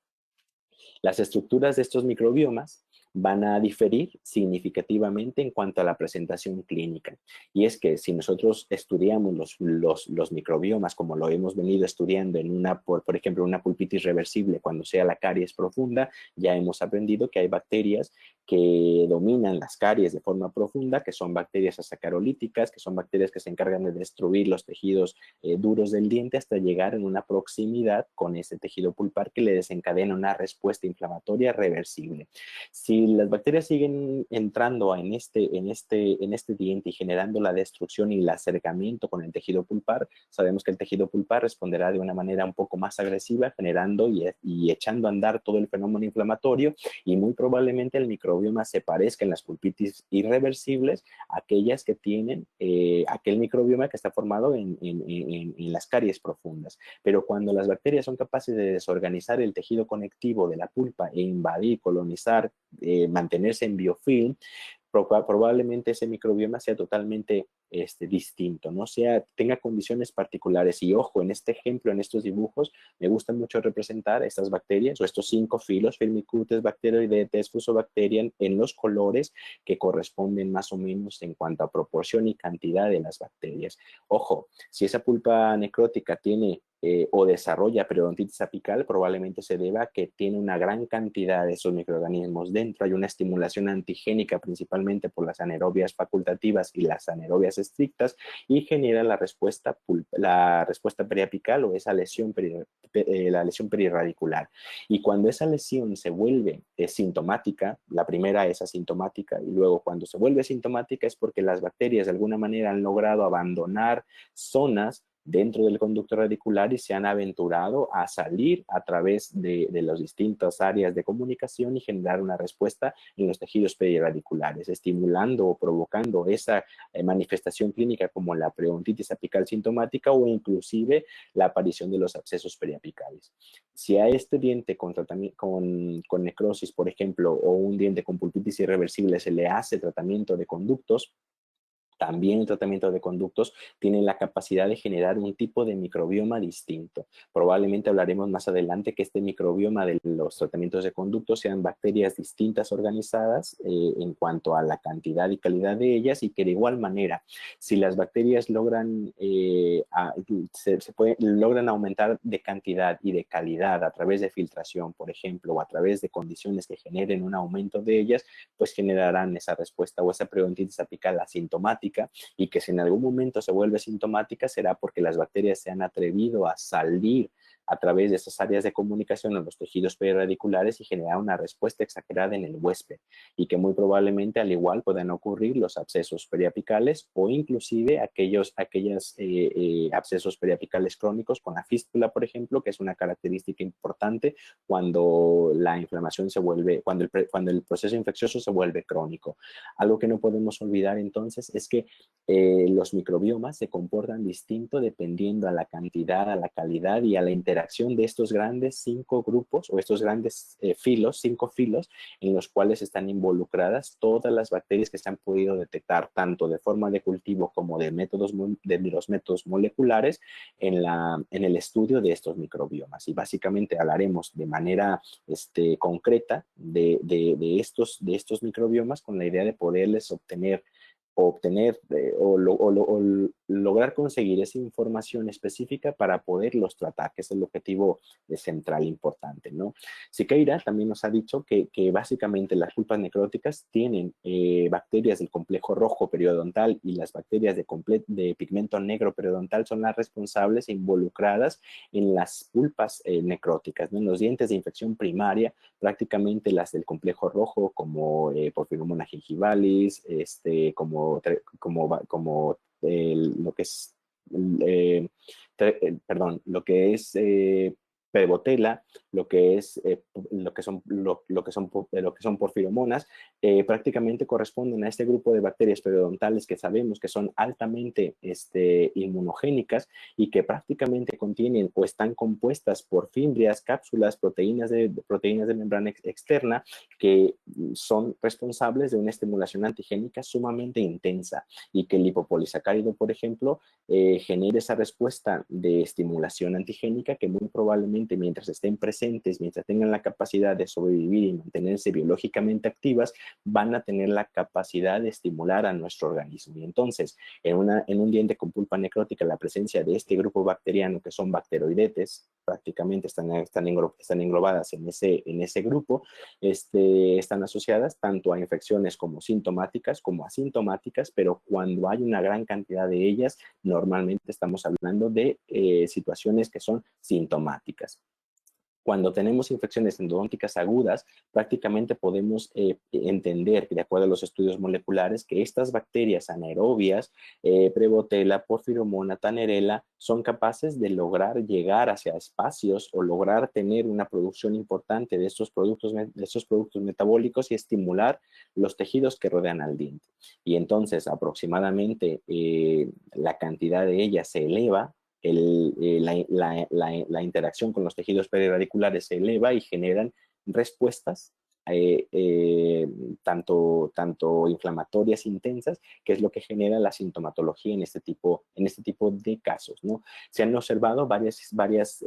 Las estructuras de estos microbiomas van a diferir significativamente en cuanto a la presentación clínica. Y es que si nosotros estudiamos los microbiomas como lo hemos venido estudiando en por ejemplo, una pulpitis reversible cuando sea la caries profunda, ya hemos aprendido que hay bacterias que dominan las caries de forma profunda, que son bacterias asacarolíticas, que son bacterias que se encargan de destruir los tejidos duros del diente hasta llegar en una proximidad con ese tejido pulpar que le desencadena una respuesta inflamatoria reversible. Si las bacterias siguen entrando en este diente y generando la destrucción y el acercamiento con el tejido pulpar, sabemos que el tejido pulpar responderá de una manera un poco más agresiva, generando y echando a andar todo el fenómeno inflamatorio, y muy probablemente el microbioma se parezca en las pulpitis irreversibles a aquellas que tienen aquel microbioma que está formado en las caries profundas. Pero cuando las bacterias son capaces de desorganizar el tejido conectivo de la pulpa e invadir, colonizar, mantenerse en biofilm, probablemente ese microbioma sea totalmente distinto, ¿no? Tenga condiciones particulares. Y ojo, en este ejemplo, en estos dibujos, me gusta mucho representar estas bacterias o estos 5 filos, Firmicutes, Bacteroidetes, Fusobacterian, en los colores que corresponden más o menos en cuanto a proporción y cantidad de las bacterias. Ojo, si esa pulpa necrótica tiene o desarrolla periodontitis apical, probablemente se deba a que tiene una gran cantidad de esos microorganismos dentro. Hay una estimulación antigénica principalmente por las anaerobias facultativas y las anaerobias estrictas, y genera la respuesta periapical o esa lesión, la lesión perirradicular. Y cuando esa lesión se vuelve sintomática, la primera es asintomática, y luego cuando se vuelve sintomática es porque las bacterias de alguna manera han logrado abandonar zonas dentro del conducto radicular y se han aventurado a salir a través de las distintas áreas de comunicación y generar una respuesta en los tejidos periradiculares, estimulando o provocando esa manifestación clínica como la periodontitis apical sintomática o inclusive la aparición de los abscesos periapicales. Si a este diente con necrosis, por ejemplo, o un diente con pulpitis irreversible se le hace tratamiento de conductos, también el tratamiento de conductos tiene la capacidad de generar un tipo de microbioma distinto. Probablemente hablaremos más adelante que este microbioma de los tratamientos de conductos sean bacterias distintas organizadas en cuanto a la cantidad y calidad de ellas y que de igual manera, si las bacterias logran, logran aumentar de cantidad y de calidad a través de filtración, por ejemplo, o a través de condiciones que generen un aumento de ellas, pues generarán esa respuesta o esa periodontitis apical asintomática y que si en algún momento se vuelve sintomática será porque las bacterias se han atrevido a salir a través de esas áreas de comunicación en los tejidos periradiculares y generar una respuesta exagerada en el huésped y que muy probablemente al igual puedan ocurrir los abscesos periapicales o inclusive aquellos abscesos periapicales crónicos con la fístula, por ejemplo, que es una característica importante cuando la inflamación se vuelve, cuando el proceso infeccioso se vuelve crónico. Algo que no podemos olvidar entonces es que los microbiomas se comportan distinto dependiendo a la cantidad, a la calidad y a la interacción de estos grandes 5 grupos o estos grandes filos, 5 filos, en los cuales están involucradas todas las bacterias que se han podido detectar tanto de forma de cultivo como de los métodos moleculares en el estudio de estos microbiomas. Y básicamente hablaremos de manera concreta de estos microbiomas con la idea de poderles obtener lograr conseguir esa información específica para poderlos tratar, que es el objetivo central importante, ¿no? Siqueira también nos ha dicho que básicamente las pulpas necróticas tienen bacterias del complejo rojo periodontal y las bacterias de pigmento negro periodontal son las responsables e involucradas en las pulpas necróticas, ¿no? En los dientes de infección primaria, prácticamente las del complejo rojo como Porphyromonas gingivalis, lo que es, lo que es Prebotella, lo que son porfiromonas, prácticamente corresponden a este grupo de bacterias periodontales que sabemos que son altamente inmunogénicas y que prácticamente contienen o están compuestas por fimbrias, cápsulas, proteínas de membrana externa que son responsables de una estimulación antigénica sumamente intensa y que el lipopolisacárido, por ejemplo, genera esa respuesta de estimulación antigénica que muy probablemente mientras estén presentes, mientras tengan la capacidad de sobrevivir y mantenerse biológicamente activas, van a tener la capacidad de estimular a nuestro organismo. Y entonces, en un diente con pulpa necrótica, la presencia de este grupo bacteriano que son bacteroidetes, prácticamente están englobadas en ese grupo, están asociadas tanto a infecciones como sintomáticas como asintomáticas, pero cuando hay una gran cantidad de ellas, normalmente estamos hablando de situaciones que son sintomáticas. Cuando tenemos infecciones endodónticas agudas, prácticamente podemos entender, de acuerdo a los estudios moleculares, que estas bacterias anaerobias, Prebotella, Porphyromonas, Tannerella, son capaces de lograr llegar hacia espacios o lograr tener una producción importante de estos productos metabólicos y estimular los tejidos que rodean al diente. Y entonces, aproximadamente, la cantidad de ellas se eleva, la interacción con los tejidos periradiculares se eleva y generan respuestas tanto inflamatorias intensas, que es lo que genera la sintomatología en este tipo de casos, ¿no? Se han observado varias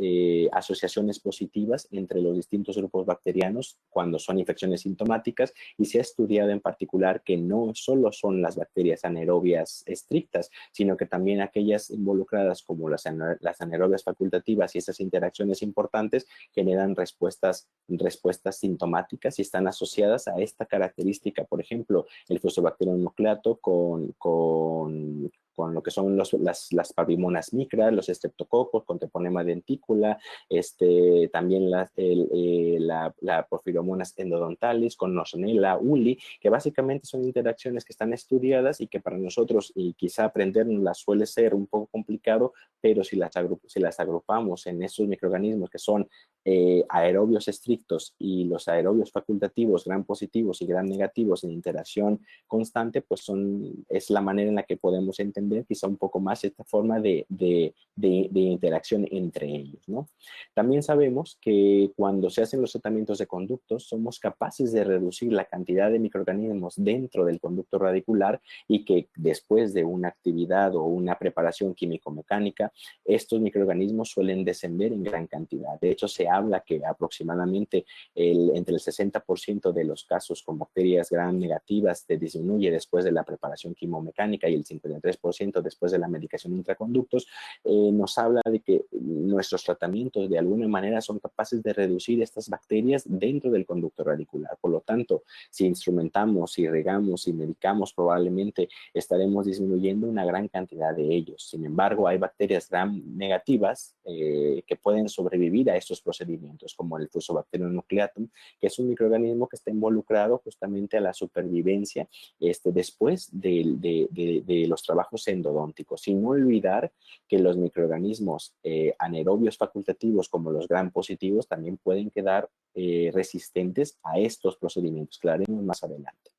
asociaciones positivas entre los distintos grupos bacterianos cuando son infecciones sintomáticas y se ha estudiado en particular que no solo son las bacterias anaerobias estrictas, sino que también aquellas involucradas como las anaerobias facultativas y esas interacciones importantes generan respuestas sintomáticas y están asociadas a esta característica. Por ejemplo, el Fusobacterium nucleato con lo que son las parvimonas micra, los estreptococos con treponema dentícula, también la porfiromonas endodontalis con Nosonella uli, que básicamente son interacciones que están estudiadas y que para nosotros, y quizá aprenderlas suele ser un poco complicado, pero si las agrupamos en estos microorganismos que son aerobios estrictos y los aerobios facultativos, gram positivos y gram negativos en interacción constante, pues es la manera en la que podemos entender quizá un poco más esta forma de interacción entre ellos, ¿no? También sabemos que cuando se hacen los tratamientos de conductos, somos capaces de reducir la cantidad de microorganismos dentro del conducto radicular y que después de una actividad o una preparación químico-mecánica, estos microorganismos suelen descender en gran cantidad. De hecho, se habla que aproximadamente entre el 60% de los casos con bacterias gram negativas se disminuye después de la preparación quimomecánica y el 53% después de la medicación intraconductos. Nos habla de que nuestros tratamientos de alguna manera son capaces de reducir estas bacterias dentro del conducto radicular. Por lo tanto, si instrumentamos, si regamos, si medicamos, probablemente estaremos disminuyendo una gran cantidad de ellos. Sin embargo, hay bacterias gram negativas que pueden sobrevivir a estos procedimientos, como el Fusobacterium nucleatum, que es un microorganismo que está involucrado justamente a la supervivencia después de los trabajos endodónticos. Sin olvidar que los microorganismos anaerobios facultativos, como los gram positivos, también pueden quedar resistentes a estos procedimientos, que haremos más adelante.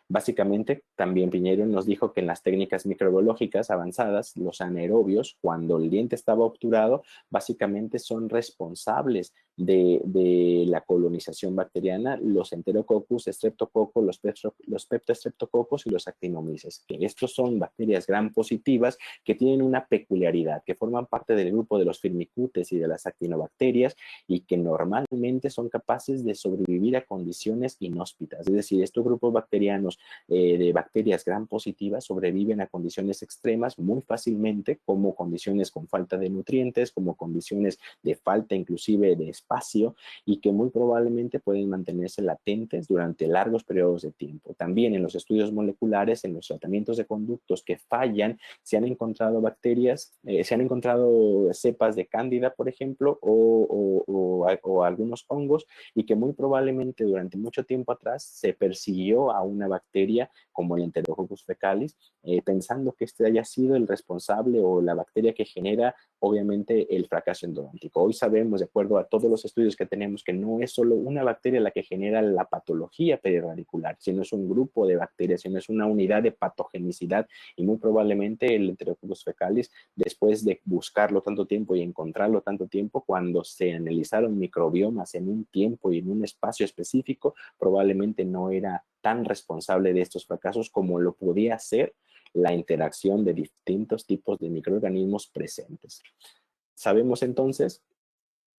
Básicamente, también Piñero nos dijo que en las técnicas microbiológicas avanzadas, los anaerobios, cuando el diente estaba obturado, básicamente son responsables de la colonización bacteriana, los Enterococcus, Streptococcus, los Peptostreptococcus y los Actinomyces, que estos son bacterias gram positivas que tienen una peculiaridad, que forman parte del grupo de los Firmicutes y de las actinobacterias y que normalmente son capaces de sobrevivir a condiciones inhóspitas, es decir, estos grupos bacterianos de bacterias gram positivas sobreviven a condiciones extremas muy fácilmente, como condiciones con falta de nutrientes, como condiciones de falta inclusive de espacio, y que muy probablemente pueden mantenerse latentes durante largos periodos de tiempo. También en los estudios moleculares, en los tratamientos de conductos que fallan, se han encontrado bacterias, se han encontrado cepas de cándida, por ejemplo, o algunos hongos, y que muy probablemente durante mucho tiempo atrás se persiguió a una bacteria como el Enterococcus fecalis, pensando que este haya sido el responsable o la bacteria que genera obviamente el fracaso endodóntico. Hoy sabemos, de acuerdo a todos los estudios que tenemos, que no es solo una bacteria la que genera la patología perirradicular, sino es un grupo de bacterias, sino es una unidad de patogenicidad, y muy probablemente el Enterococcus fecalis, después de buscarlo tanto tiempo y encontrarlo tanto tiempo, cuando se analizaron microbiomas en un tiempo y en un espacio específico, probablemente no era tan responsable de estos fracasos como lo podía ser la interacción de distintos tipos de microorganismos presentes. Sabemos entonces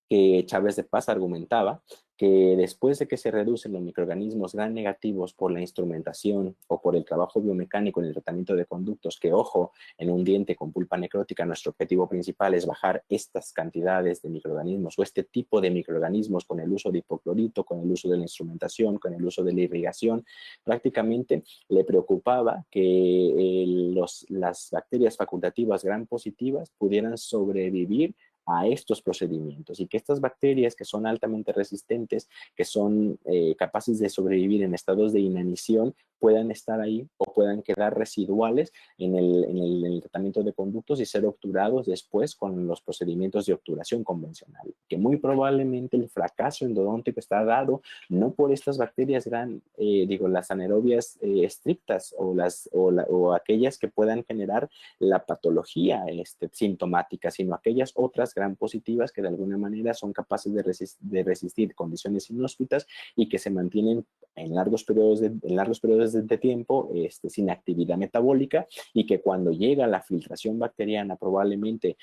que Chávez de Paz argumentaba que después de que se reducen los microorganismos gram negativos por la instrumentación o por el trabajo biomecánico en el tratamiento de conductos, que ojo, en un diente con pulpa necrótica nuestro objetivo principal es bajar estas cantidades de microorganismos o este tipo de microorganismos con el uso de hipoclorito, con el uso de la instrumentación, con el uso de la irrigación. Prácticamente le preocupaba que las bacterias facultativas gram positivas pudieran sobrevivir a estos procedimientos, y que estas bacterias que son altamente resistentes, que son capaces de sobrevivir en estados de inanición, puedan estar ahí o puedan quedar residuales en el tratamiento de conductos y ser obturados después con los procedimientos de obturación convencional. Que muy probablemente el fracaso endodóntico está dado no por estas bacterias las anaerobias estrictas o aquellas que puedan generar la patología sintomática, sino aquellas otras gram positivas que de alguna manera son capaces de resistir condiciones inhóspitas y que se mantienen en largos periodos de tiempo sin actividad metabólica, y que cuando llega la filtración bacteriana, probablemente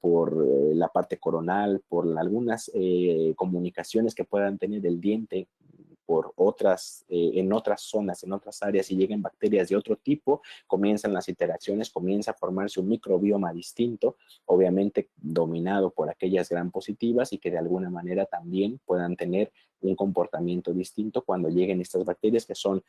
por la parte coronal, por algunas comunicaciones que puedan tener el diente por en otras zonas, en otras áreas, y lleguen bacterias de otro tipo, comienzan las interacciones, comienza a formarse un microbioma distinto, obviamente dominado por aquellas gram positivas, y que de alguna manera también puedan tener un comportamiento distinto cuando lleguen estas bacterias que son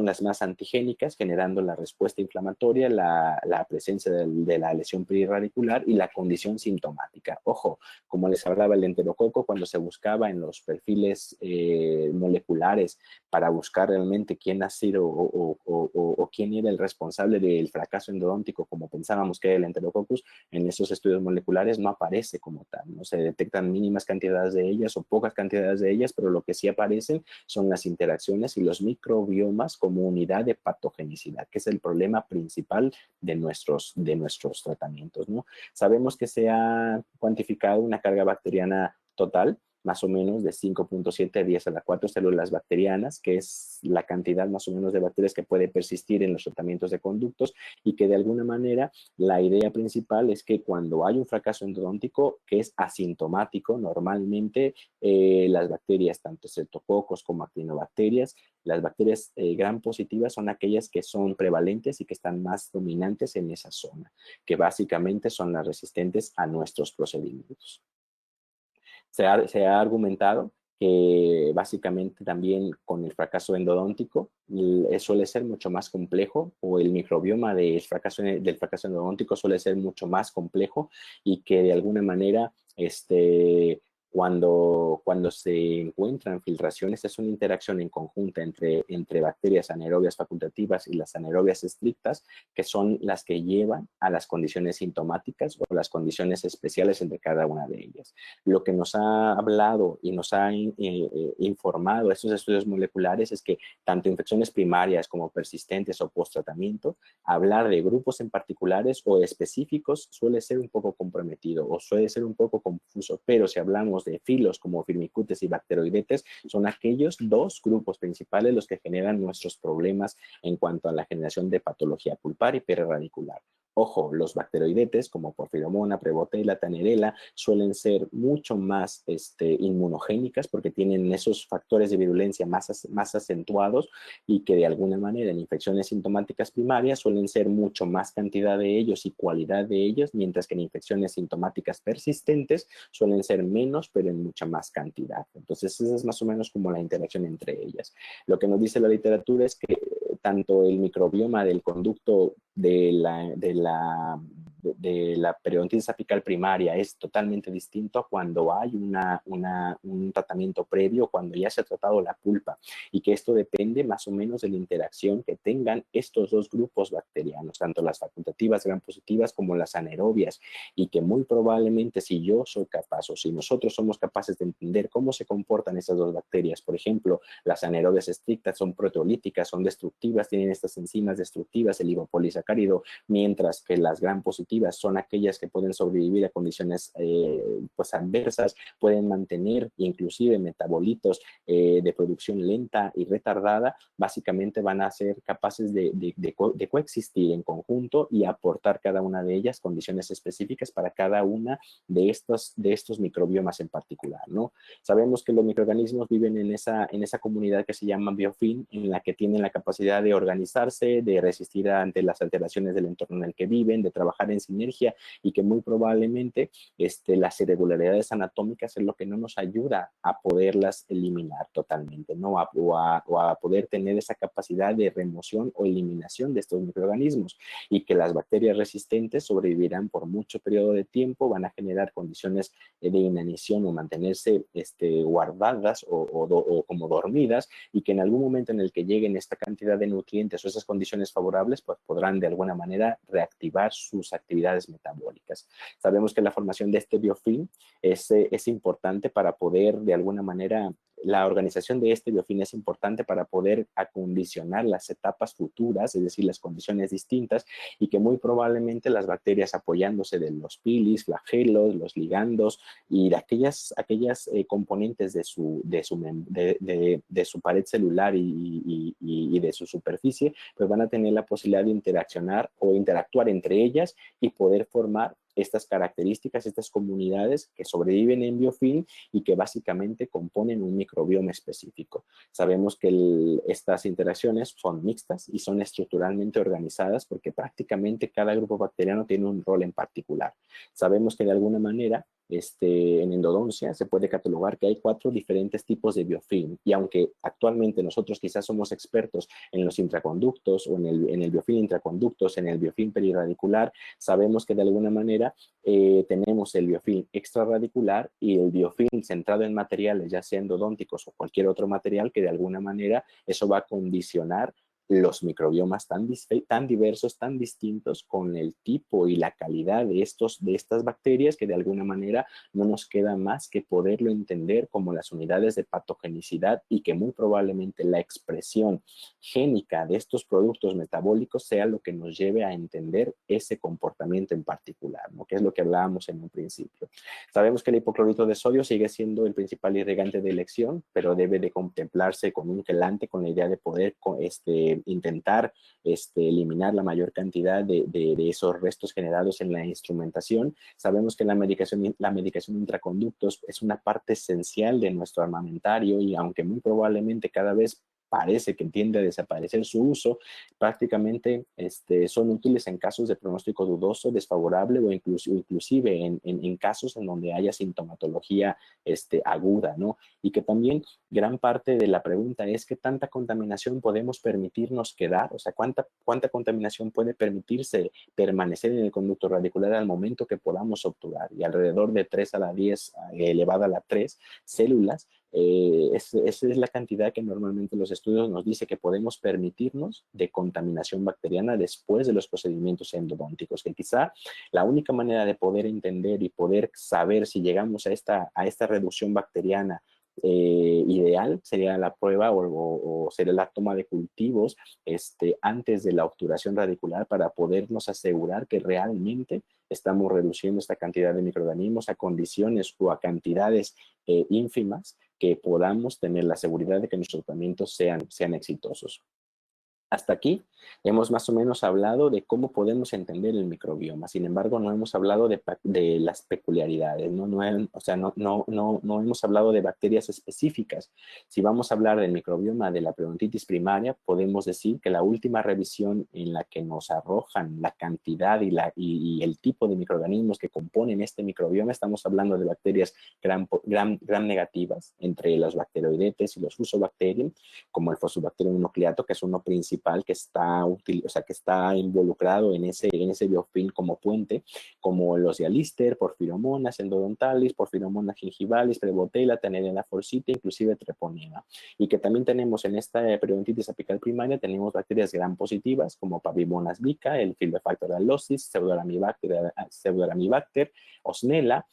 las más antigénicas, generando la respuesta inflamatoria, la presencia de la lesión perirradicular y la condición sintomática. Ojo, como les hablaba el enterococo, cuando se buscaba en los perfiles moleculares para buscar realmente quién ha sido o quién era el responsable del fracaso endodóntico, como pensábamos que era el enterococcus, en esos estudios moleculares no aparece como tal, no se detectan mínimas cantidades de ellas o pocas cantidades de ellas, pero lo que sí aparecen son las interacciones y los microbiomas como unidad de patogenicidad, que es el problema principal de nuestros tratamientos, ¿no? Sabemos que se ha cuantificado una carga bacteriana total, más o menos de 5.7 a 10 a la 4 células bacterianas, que es la cantidad más o menos de bacterias que puede persistir en los tratamientos de conductos, y que de alguna manera la idea principal es que cuando hay un fracaso endodóntico que es asintomático, normalmente las bacterias, tanto streptococos como actinobacterias, las bacterias gram positivas son aquellas que son prevalentes y que están más dominantes en esa zona, que básicamente son las resistentes a nuestros procedimientos. Se ha argumentado que básicamente también con el fracaso endodóntico suele ser mucho más complejo, o el microbioma del fracaso endodóntico suele ser mucho más complejo, y que de alguna manera cuando se encuentran filtraciones es una interacción en conjunta entre bacterias anaerobias facultativas y las anaerobias estrictas, que son las que llevan a las condiciones sintomáticas o las condiciones especiales entre cada una de ellas. Lo que nos ha hablado y nos ha informado estos estudios moleculares es que tanto infecciones primarias como persistentes o post-tratamiento, hablar de grupos en particulares o específicos suele ser un poco comprometido o suele ser un poco confuso, pero si hablamos de filos como firmicutes y bacteroidetes, son aquellos dos grupos principales los que generan nuestros problemas en cuanto a la generación de patología pulpar y perirradicular. Ojo, los bacteroidetes como Porphyromonas, Prevotella, Tannerella suelen ser mucho más inmunogénicas porque tienen esos factores de virulencia más acentuados, y que de alguna manera en infecciones sintomáticas primarias suelen ser mucho más cantidad de ellos y cualidad de ellos, mientras que en infecciones sintomáticas persistentes suelen ser menos pero en mucha más cantidad. Entonces esa es más o menos como la interacción entre ellas. Lo que nos dice la literatura es que tanto el microbioma del conducto de la periodontitis apical primaria es totalmente distinto a cuando hay un tratamiento previo, cuando ya se ha tratado la pulpa, y que esto depende más o menos de la interacción que tengan estos dos grupos bacterianos, tanto las facultativas gram positivas como las anaerobias, y que muy probablemente si yo soy capaz o si nosotros somos capaces de entender cómo se comportan estas dos bacterias, por ejemplo, las anaerobias estrictas son proteolíticas, son destructivas, tienen estas enzimas destructivas, el lipopolisacárido, mientras que las gram positivas son aquellas que pueden sobrevivir a condiciones pues adversas, pueden mantener inclusive metabolitos de producción lenta y retardada, básicamente van a ser capaces de coexistir en conjunto y aportar cada una de ellas condiciones específicas para cada una de estos microbiomas en particular, ¿no? Sabemos que los microorganismos viven en esa comunidad que se llama biofilm, en la que tienen la capacidad de organizarse, de resistir ante las alteraciones del entorno en el que viven, de trabajar en sinergia, y que muy probablemente las irregularidades anatómicas es lo que no nos ayuda a poderlas eliminar totalmente, ¿no? O a poder tener esa capacidad de remoción o eliminación de estos microorganismos, y que las bacterias resistentes sobrevivirán por mucho periodo de tiempo, van a generar condiciones de inanición o mantenerse guardadas o como dormidas, y que en algún momento en el que lleguen esta cantidad de nutrientes o esas condiciones favorables, pues podrán de alguna manera reactivar sus actividades metabólicas. Sabemos que la formación de este biofilm es importante para poder de alguna manera, la organización de este biofilm es importante para poder acondicionar las etapas futuras, es decir, las condiciones distintas, y que muy probablemente las bacterias, apoyándose de los pilis, flagelos, los ligandos y de aquellas componentes de su pared celular y de su superficie, pues van a tener la posibilidad de interaccionar o interactuar entre ellas y poder formar estas características, estas comunidades que sobreviven en biofilm y que básicamente componen un microbioma específico. Sabemos que estas interacciones son mixtas y son estructuralmente organizadas porque prácticamente cada grupo bacteriano tiene un rol en particular. Sabemos que de alguna manera en endodoncia se puede catalogar que hay 4 diferentes tipos de biofilm. Y aunque actualmente nosotros quizás somos expertos en los intraconductos o en el biofilm intraconductos, en el biofilm perirradicular, sabemos que de alguna manera tenemos el biofilm extrarradicular y el biofilm centrado en materiales, ya sea endodónticos o cualquier otro material, que de alguna manera eso va a condicionar los microbiomas tan diversos, tan distintos, con el tipo y la calidad de estas bacterias, que de alguna manera no nos queda más que poderlo entender como las unidades de patogenicidad, y que muy probablemente la expresión génica de estos productos metabólicos sea lo que nos lleve a entender ese comportamiento en particular, ¿no? Que es lo que hablábamos en un principio. Sabemos que el hipoclorito de sodio sigue siendo el principal irrigante de elección, pero debe de contemplarse con un quelante, con la idea de poder intentar eliminar la mayor cantidad de esos restos generados en la instrumentación. Sabemos que la medicación intraconductos es una parte esencial de nuestro armamentario, y aunque muy probablemente cada vez parece que tiende a desaparecer su uso, prácticamente son útiles en casos de pronóstico dudoso, desfavorable, o inclusive en casos en donde haya sintomatología aguda, ¿no? Y que también gran parte de la pregunta es qué tanta contaminación podemos permitirnos quedar, o sea, cuánta contaminación puede permitirse permanecer en el conducto radicular al momento que podamos obturar, y alrededor de 3 a la 10 elevada a la 3 células. Esa es la cantidad que normalmente los estudios nos dice que podemos permitirnos de contaminación bacteriana después de los procedimientos endodónticos, que quizá la única manera de poder entender y poder saber si llegamos a esta reducción bacteriana ideal sería la prueba o sería la toma de cultivos antes de la obturación radicular, para podernos asegurar que realmente estamos reduciendo esta cantidad de microorganismos a condiciones o a cantidades ínfimas, que podamos tener la seguridad de que nuestros tratamientos sean exitosos. Hasta aquí hemos más o menos hablado de cómo podemos entender el microbioma. Sin embargo, no hemos hablado de las peculiaridades, no hemos hablado de bacterias específicas. Si vamos a hablar del microbioma de la periodontitis primaria, podemos decir que la última revisión en la que nos arrojan la cantidad y el tipo de microorganismos que componen este microbioma, estamos hablando de bacterias gram negativas, entre los bacteroidetes y los fusobacterium, como el Fusobacterium nucleato, que es uno principal que está involucrado en ese biofilm como puente, como los de Alister, Porphyromonas endodontalis, Porphyromonas gingivalis, Prevotella, Teneriana forsythia, inclusive Treponema. Y que también tenemos en esta periodontitis apical primaria, tenemos bacterias gram positivas como Pavimonas bica, el Filbefactor allosis, Pseudoramibacter, Osnella,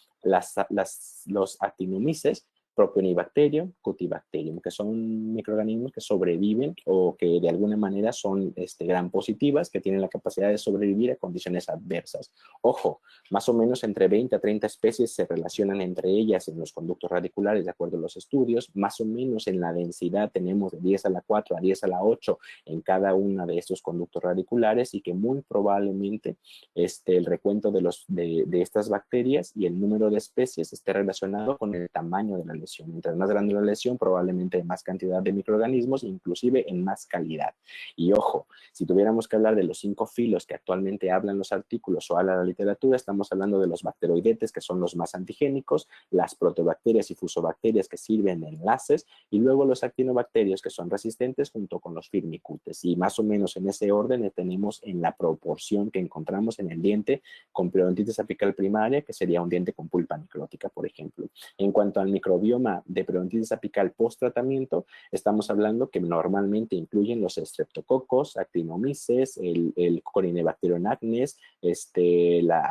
los Actinomyces, Propionibacterium, Cutibacterium, que son microorganismos que sobreviven o que de alguna manera son gram positivas, que tienen la capacidad de sobrevivir a condiciones adversas. Ojo, más o menos entre 20 a 30 especies se relacionan entre ellas en los conductos radiculares, de acuerdo a los estudios. Más o menos en la densidad tenemos de 10 a la 4 a 10 a la 8 en cada una de estos conductos radiculares, y que muy probablemente el recuento de estas bacterias y el número de especies esté relacionado con el tamaño de la lesión. Mientras más grande la lesión, probablemente más cantidad de microorganismos, inclusive en más calidad. Y ojo, si tuviéramos que hablar de los 5 filos que actualmente hablan los artículos o habla la literatura, estamos hablando de los bacteroidetes, que son los más antigénicos, las protobacterias y fusobacterias, que sirven de enlaces, y luego los actinobacterios, que son resistentes, junto con los firmicutes. Y más o menos en ese orden tenemos en la proporción que encontramos en el diente con periodontitis apical primaria, que sería un diente con pulpa necrótica, por ejemplo. En cuanto al microbioma de periodontitis apical post-tratamiento, estamos hablando que normalmente incluyen los streptococos, actinomyces, el Corynebacterium acnes, la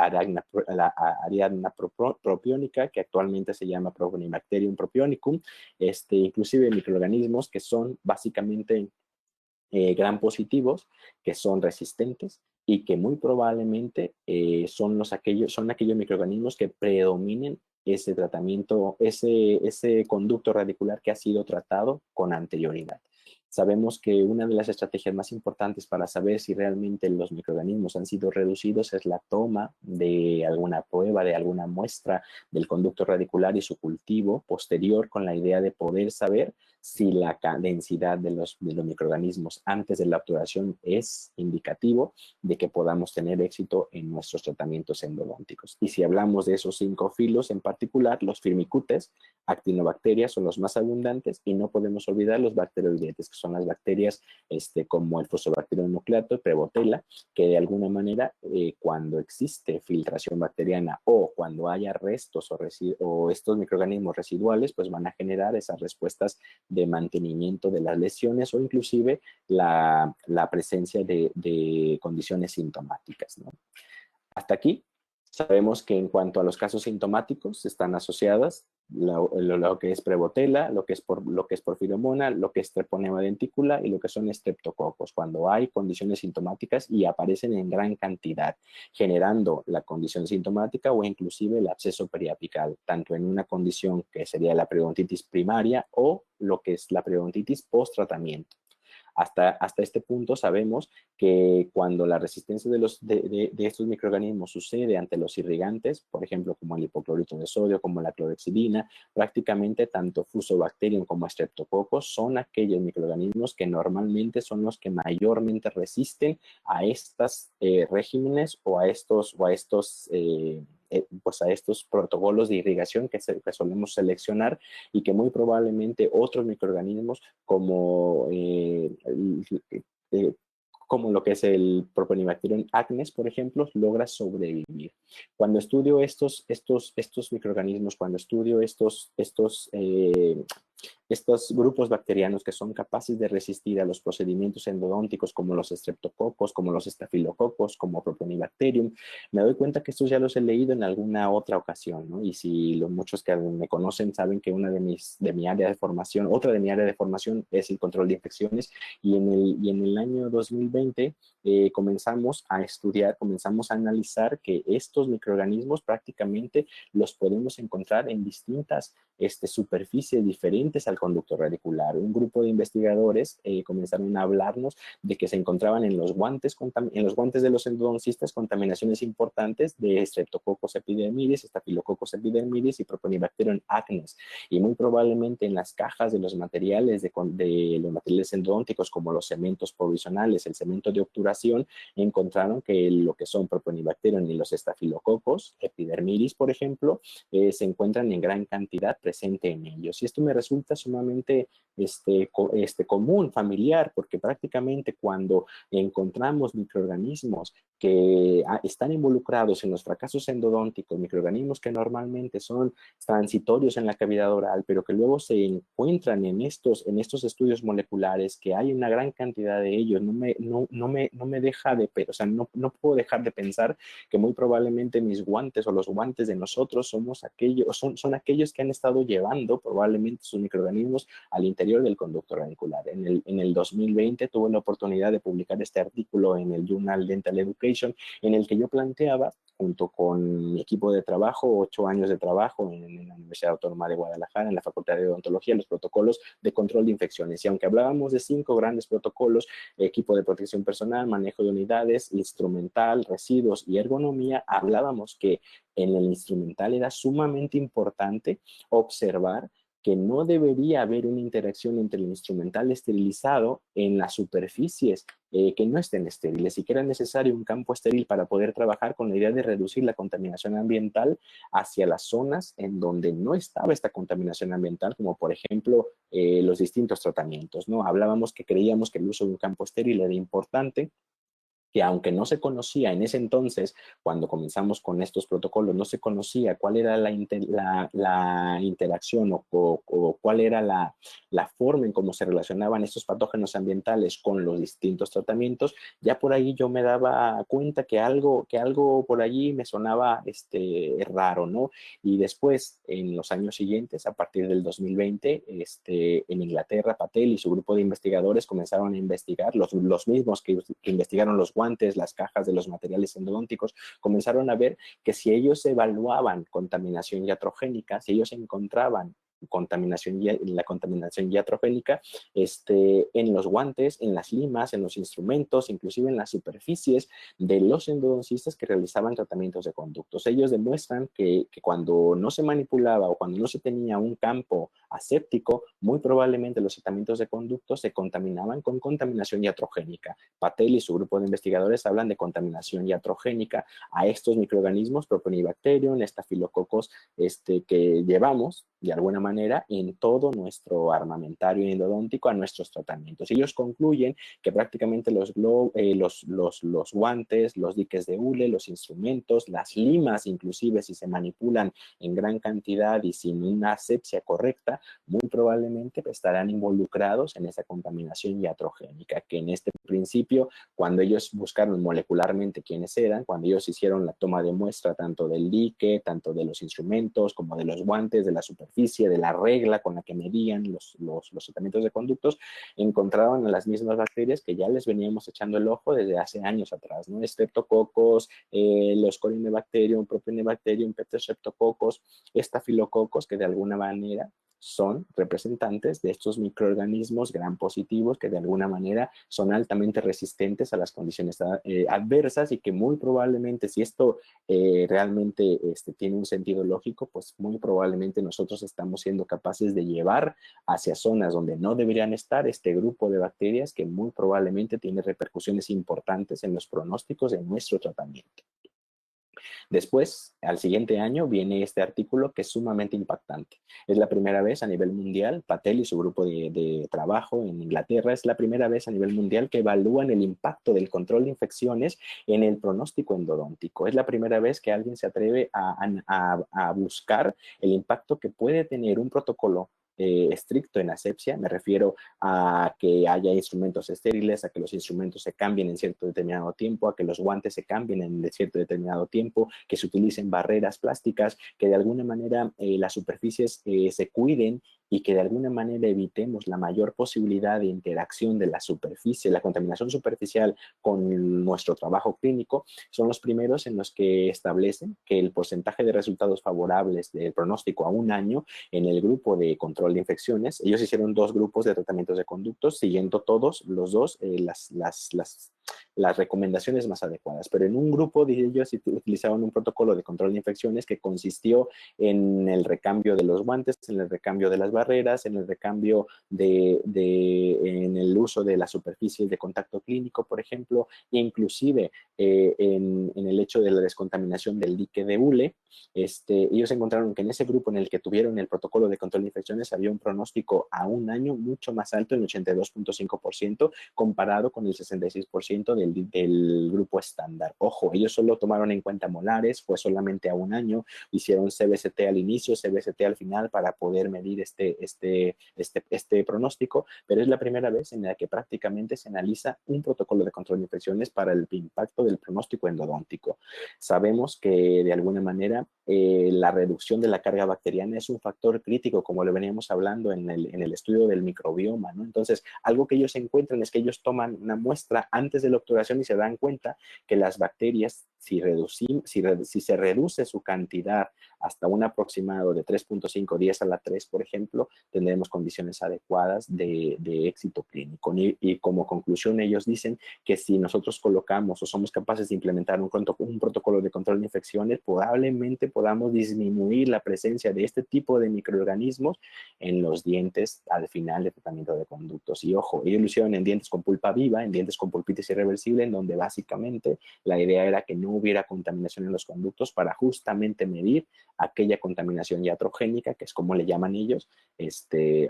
Ariadna propionica, que actualmente se llama Propionibacterium propionicum, inclusive microorganismos que son básicamente gram positivos, que son resistentes, y que muy probablemente son aquellos microorganismos que predominen ese tratamiento, ese conducto radicular que ha sido tratado con anterioridad. Sabemos que una de las estrategias más importantes para saber si realmente los microorganismos han sido reducidos es la toma de alguna prueba, de alguna muestra del conducto radicular y su cultivo posterior, con la idea de poder saber si la densidad de los microorganismos antes de la obturación es indicativo de que podamos tener éxito en nuestros tratamientos endodónticos. Y si hablamos de esos 5 filos en particular, los firmicutes, actinobacterias son los más abundantes, y no podemos olvidar los bacteroidetes, que son las bacterias como el Fusobacterium nucleatum, Prevotella, que de alguna manera cuando existe filtración bacteriana o cuando haya restos o estos microorganismos residuales, pues van a generar esas respuestas de mantenimiento de las lesiones o inclusive la presencia de condiciones sintomáticas, ¿no? Hasta aquí sabemos que en cuanto a los casos sintomáticos están asociadas lo que es Prevotella, lo que es Porphyromonas, lo que es Treponema denticula y lo que son estreptococos, cuando hay condiciones sintomáticas y aparecen en gran cantidad, generando la condición sintomática o inclusive el absceso periapical, tanto en una condición que sería la periodontitis primaria o lo que es la periodontitis post-tratamiento. Hasta este punto sabemos que cuando la resistencia de estos microorganismos sucede ante los irrigantes, por ejemplo, como el hipoclorito de sodio, como la clorhexidina, prácticamente tanto Fusobacterium como Streptococcus son aquellos microorganismos que normalmente son los que mayormente resisten a estos regímenes o a estos pues a estos protocolos de irrigación que solemos seleccionar, y que muy probablemente otros microorganismos como lo que es el Propionibacterium acnes, por ejemplo, logra sobrevivir. Cuando estudio estos microorganismos, cuando estudio estos grupos bacterianos que son capaces de resistir a los procedimientos endodónticos como los estreptococos, como los estafilococos, como Propionibacterium, me doy cuenta que estos ya los he leído en alguna otra ocasión, ¿no? Y si muchos que me conocen saben que otra de mi área de formación es el control de infecciones, y en el año 2020 comenzamos a estudiar, comenzamos a analizar que estos microorganismos prácticamente los podemos encontrar en distintas superficies diferentes al conducto radicular. Un grupo de investigadores comenzaron a hablarnos de que se encontraban en los guantes de los endodoncistas contaminaciones importantes de Streptococcus epidermidis, Staphylococcus epidermidis y Propionibacterium acnes, y muy probablemente en las cajas de los materiales los materiales endodónticos como los cementos provisionales, el cemento de obturación, encontraron que lo que son Propionibacterium y los Staphylococcus epidermidis, por ejemplo, se encuentran en gran cantidad presente en ellos. Y esto me resulta sumamente común, familiar, porque prácticamente cuando encontramos microorganismos que están involucrados en los fracasos endodónticos, microorganismos que normalmente son transitorios en la cavidad oral, pero que luego se encuentran en estos estudios moleculares, que hay una gran cantidad de ellos, no me deja o sea, no puedo dejar de pensar que muy probablemente mis guantes o los guantes de nosotros son aquellos que han estado llevando probablemente sus microorganismos al interior del conducto radicular. En el 2020 tuve la oportunidad de publicar este artículo en el Journal Dental Education, en el que yo planteaba, junto con mi equipo de trabajo, 8 años de trabajo en la Universidad Autónoma de Guadalajara, en la Facultad de Odontología, los protocolos de control de infecciones. Y aunque hablábamos de 5 grandes protocolos: equipo de protección personal, manejo de unidades, instrumental, residuos y ergonomía, hablábamos que en el instrumental era sumamente importante observar que no debería haber una interacción entre el instrumental esterilizado en las superficies que no estén estériles, y que era necesario un campo estéril para poder trabajar, con la idea de reducir la contaminación ambiental hacia las zonas en donde no estaba esta contaminación ambiental, como por ejemplo los distintos tratamientos, ¿no? Hablábamos que creíamos que el uso de un campo estéril era importante, que aunque no se conocía en ese entonces, cuando comenzamos con estos protocolos, no se conocía cuál era la interacción o cuál era la forma en cómo se relacionaban estos patógenos ambientales con los distintos tratamientos, ya por ahí yo me daba cuenta que algo por allí me sonaba raro, ¿no? Y después, en los años siguientes, a partir del 2020, en Inglaterra, Patel y su grupo de investigadores comenzaron a investigar, los mismos que investigaron los guantes, las cajas de los materiales endodónticos, comenzaron a ver que si ellos evaluaban contaminación iatrogénica, si ellos encontraban la contaminación iatrogénica en los guantes, en las limas, en los instrumentos, inclusive en las superficies de los endodoncistas que realizaban tratamientos de conductos. Ellos demuestran que cuando no se manipulaba o cuando no se tenía un campo aséptico, muy probablemente los tratamientos de conductos se contaminaban con contaminación iatrogénica. Patel y su grupo de investigadores hablan de contaminación iatrogénica a estos microorganismos, Propionibacterium, Staphylococcus, que llevamos de alguna manera en todo nuestro armamentario endodóntico a nuestros tratamientos. Ellos concluyen que prácticamente los guantes, los diques de hule, los instrumentos, las limas, inclusive si se manipulan en gran cantidad y sin una asepsia correcta, muy probablemente estarán involucrados en esa contaminación iatrogénica, que en este principio, cuando ellos buscaron molecularmente quiénes eran, cuando ellos hicieron la toma de muestra tanto del dique, tanto de los instrumentos, como de los guantes, de la superficie, de la regla con la que medían los tratamientos de conductos, encontraron a las mismas bacterias que ya les veníamos echando el ojo desde hace años atrás, ¿no? Streptococcus, los Corynebacterium, Propionibacterium, Streptococcus, Staphylococcus, que de alguna manera son representantes de estos microorganismos gram positivos que de alguna manera son altamente resistentes a las condiciones adversas y que muy probablemente, si esto realmente tiene un sentido lógico, pues muy probablemente nosotros estamos siendo capaces de llevar hacia zonas donde no deberían estar este grupo de bacterias que muy probablemente tiene repercusiones importantes en los pronósticos de nuestro tratamiento. Después, al siguiente año, viene este artículo que es sumamente impactante. Es la primera vez a nivel mundial, Patel y su grupo de trabajo en Inglaterra, es la primera vez a nivel mundial que evalúan el impacto del control de infecciones en el pronóstico endodóntico. Es la primera vez que alguien se atreve a buscar el impacto que puede tener un protocolo estricto en asepsia. Me refiero a que haya instrumentos estériles, a que los instrumentos se cambien en cierto determinado tiempo, a que los guantes se cambien en cierto determinado tiempo, que se utilicen barreras plásticas, que de alguna manera las superficies se cuiden y que de alguna manera evitemos la mayor posibilidad de interacción de la superficie, la contaminación superficial con nuestro trabajo clínico. Son los primeros en los que establecen que el porcentaje de resultados favorables del pronóstico a un año en el grupo de control de infecciones, ellos hicieron dos grupos de tratamientos de conductos, siguiendo todos los dos las recomendaciones más adecuadas, pero en un grupo de ellos utilizaban un protocolo de control de infecciones que consistió en el recambio de los guantes, en el recambio de las barreras, en el recambio en el uso de las superficies de contacto clínico, por ejemplo, e inclusive en el hecho de la descontaminación del dique de hule. Ellos encontraron que en ese grupo en el que tuvieron el protocolo de control de infecciones había un pronóstico a un año mucho más alto, en 82.5%, comparado con el 66% del grupo estándar. Ojo, ellos solo tomaron en cuenta molares, fue solamente a un año, hicieron CBCT al inicio, CBCT al final para poder medir este pronóstico, pero es la primera vez en la que prácticamente se analiza un protocolo de control de infecciones para el impacto del pronóstico endodóntico. Sabemos que de alguna manera la reducción de la carga bacteriana es un factor crítico, como lo veníamos hablando en el estudio del microbioma, ¿no? Entonces, algo que ellos encuentran es que ellos toman una muestra antes de la obturación y se dan cuenta que las bacterias, si se reduce su cantidad hasta un aproximado de 3.5, 10 a la 3, por ejemplo, tendremos condiciones adecuadas de éxito clínico. Y como conclusión, ellos dicen que si nosotros colocamos o somos capaces de implementar un protocolo de control de infecciones, probablemente podamos disminuir la presencia de este tipo de microorganismos en los dientes al final del tratamiento de conductos. Y ojo, ellos lo hicieron en dientes con pulpa viva, en dientes con pulpitis irreversible, en donde básicamente la idea era que no hubiera contaminación en los conductos para justamente medir aquella contaminación iatrogénica, que es como le llaman ellos,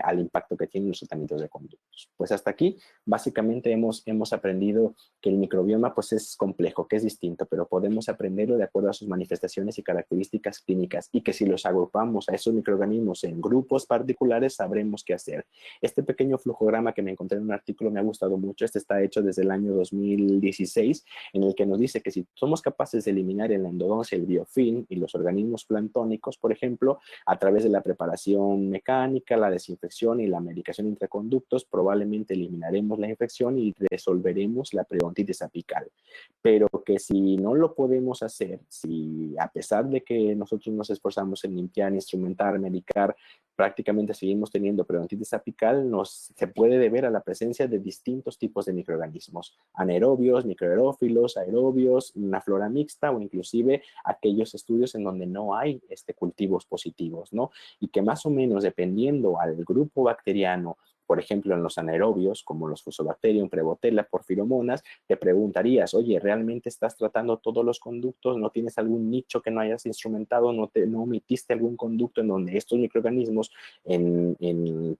al impacto que tienen los tratamientos de conductos. Pues hasta aquí, básicamente hemos aprendido que el microbioma pues es complejo, que es distinto, pero podemos aprenderlo de acuerdo a sus manifestaciones y características clínicas, y que si los agrupamos a esos microorganismos en grupos particulares, sabremos qué hacer. Este pequeño flujograma que me encontré en un artículo me ha gustado mucho. Este está hecho desde el año 2016, en el que nos dice que si somos capaces de eliminar en la endodoncia el biofilm y los organismos planctónicos, hipertónicos, por ejemplo, a través de la preparación mecánica, la desinfección y la medicación intraconductos, probablemente eliminaremos la infección y resolveremos la periodontitis apical. Pero que si no lo podemos hacer, si a pesar de que nosotros nos esforzamos en limpiar, instrumentar, medicar, prácticamente seguimos teniendo periodontitis apical, se puede deber a la presencia de distintos tipos de microorganismos, anaerobios, microaerófilos, aerobios, una flora mixta o inclusive aquellos estudios en donde no hay cultivos positivos, ¿no? Y que más o menos dependiendo al grupo bacteriano, por ejemplo, en los anaerobios, como los Fusobacterium, Prevotella, Porfiromonas, te preguntarías, oye, ¿realmente estás tratando todos los conductos? ¿No tienes algún nicho que no hayas instrumentado? ¿No omitiste algún conducto en donde estos microorganismos en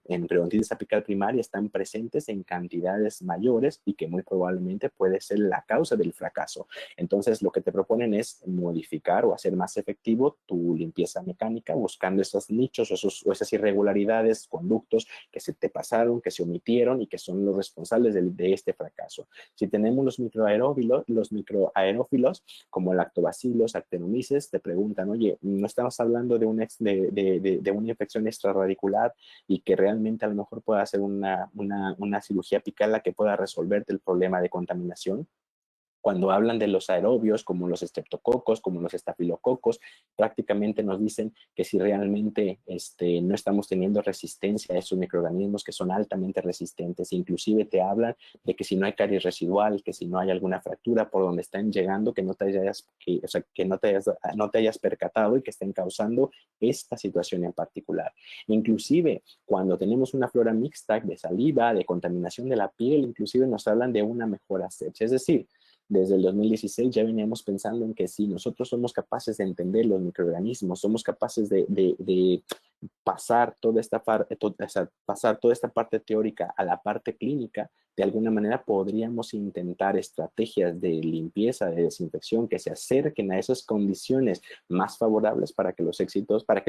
periodontitis apical primaria están presentes en cantidades mayores y que muy probablemente puede ser la causa del fracaso? Entonces, lo que te proponen es modificar o hacer más efectivo tu limpieza mecánica buscando esos nichos o esas irregularidades, conductos que se te pasaron, que se omitieron y que son los responsables de este fracaso. Si tenemos los microaerófilos como lactobacilos, actinomyces, te preguntan, oye, no estamos hablando de una infección extraradicular y que realmente a lo mejor pueda hacer una cirugía apical la que pueda resolverte el problema de contaminación. Cuando hablan de los aerobios, como los estreptococos, como los estafilococos, prácticamente nos dicen que si realmente no estamos teniendo resistencia a esos microorganismos que son altamente resistentes, inclusive te hablan de que si no hay caries residual, que si no hay alguna fractura por donde están llegando, que no te hayas percatado y que estén causando esta situación en particular. Inclusive, cuando tenemos una flora mixta de saliva, de contaminación de la piel, inclusive nos hablan de una mejora sepsis. Es decir, desde el 2016 ya veníamos pensando en que si nosotros somos capaces de entender los microorganismos, somos capaces de pasar toda esta parte teórica a la parte clínica, de alguna manera podríamos intentar estrategias de limpieza, de desinfección que se acerquen a esas condiciones más favorables para que el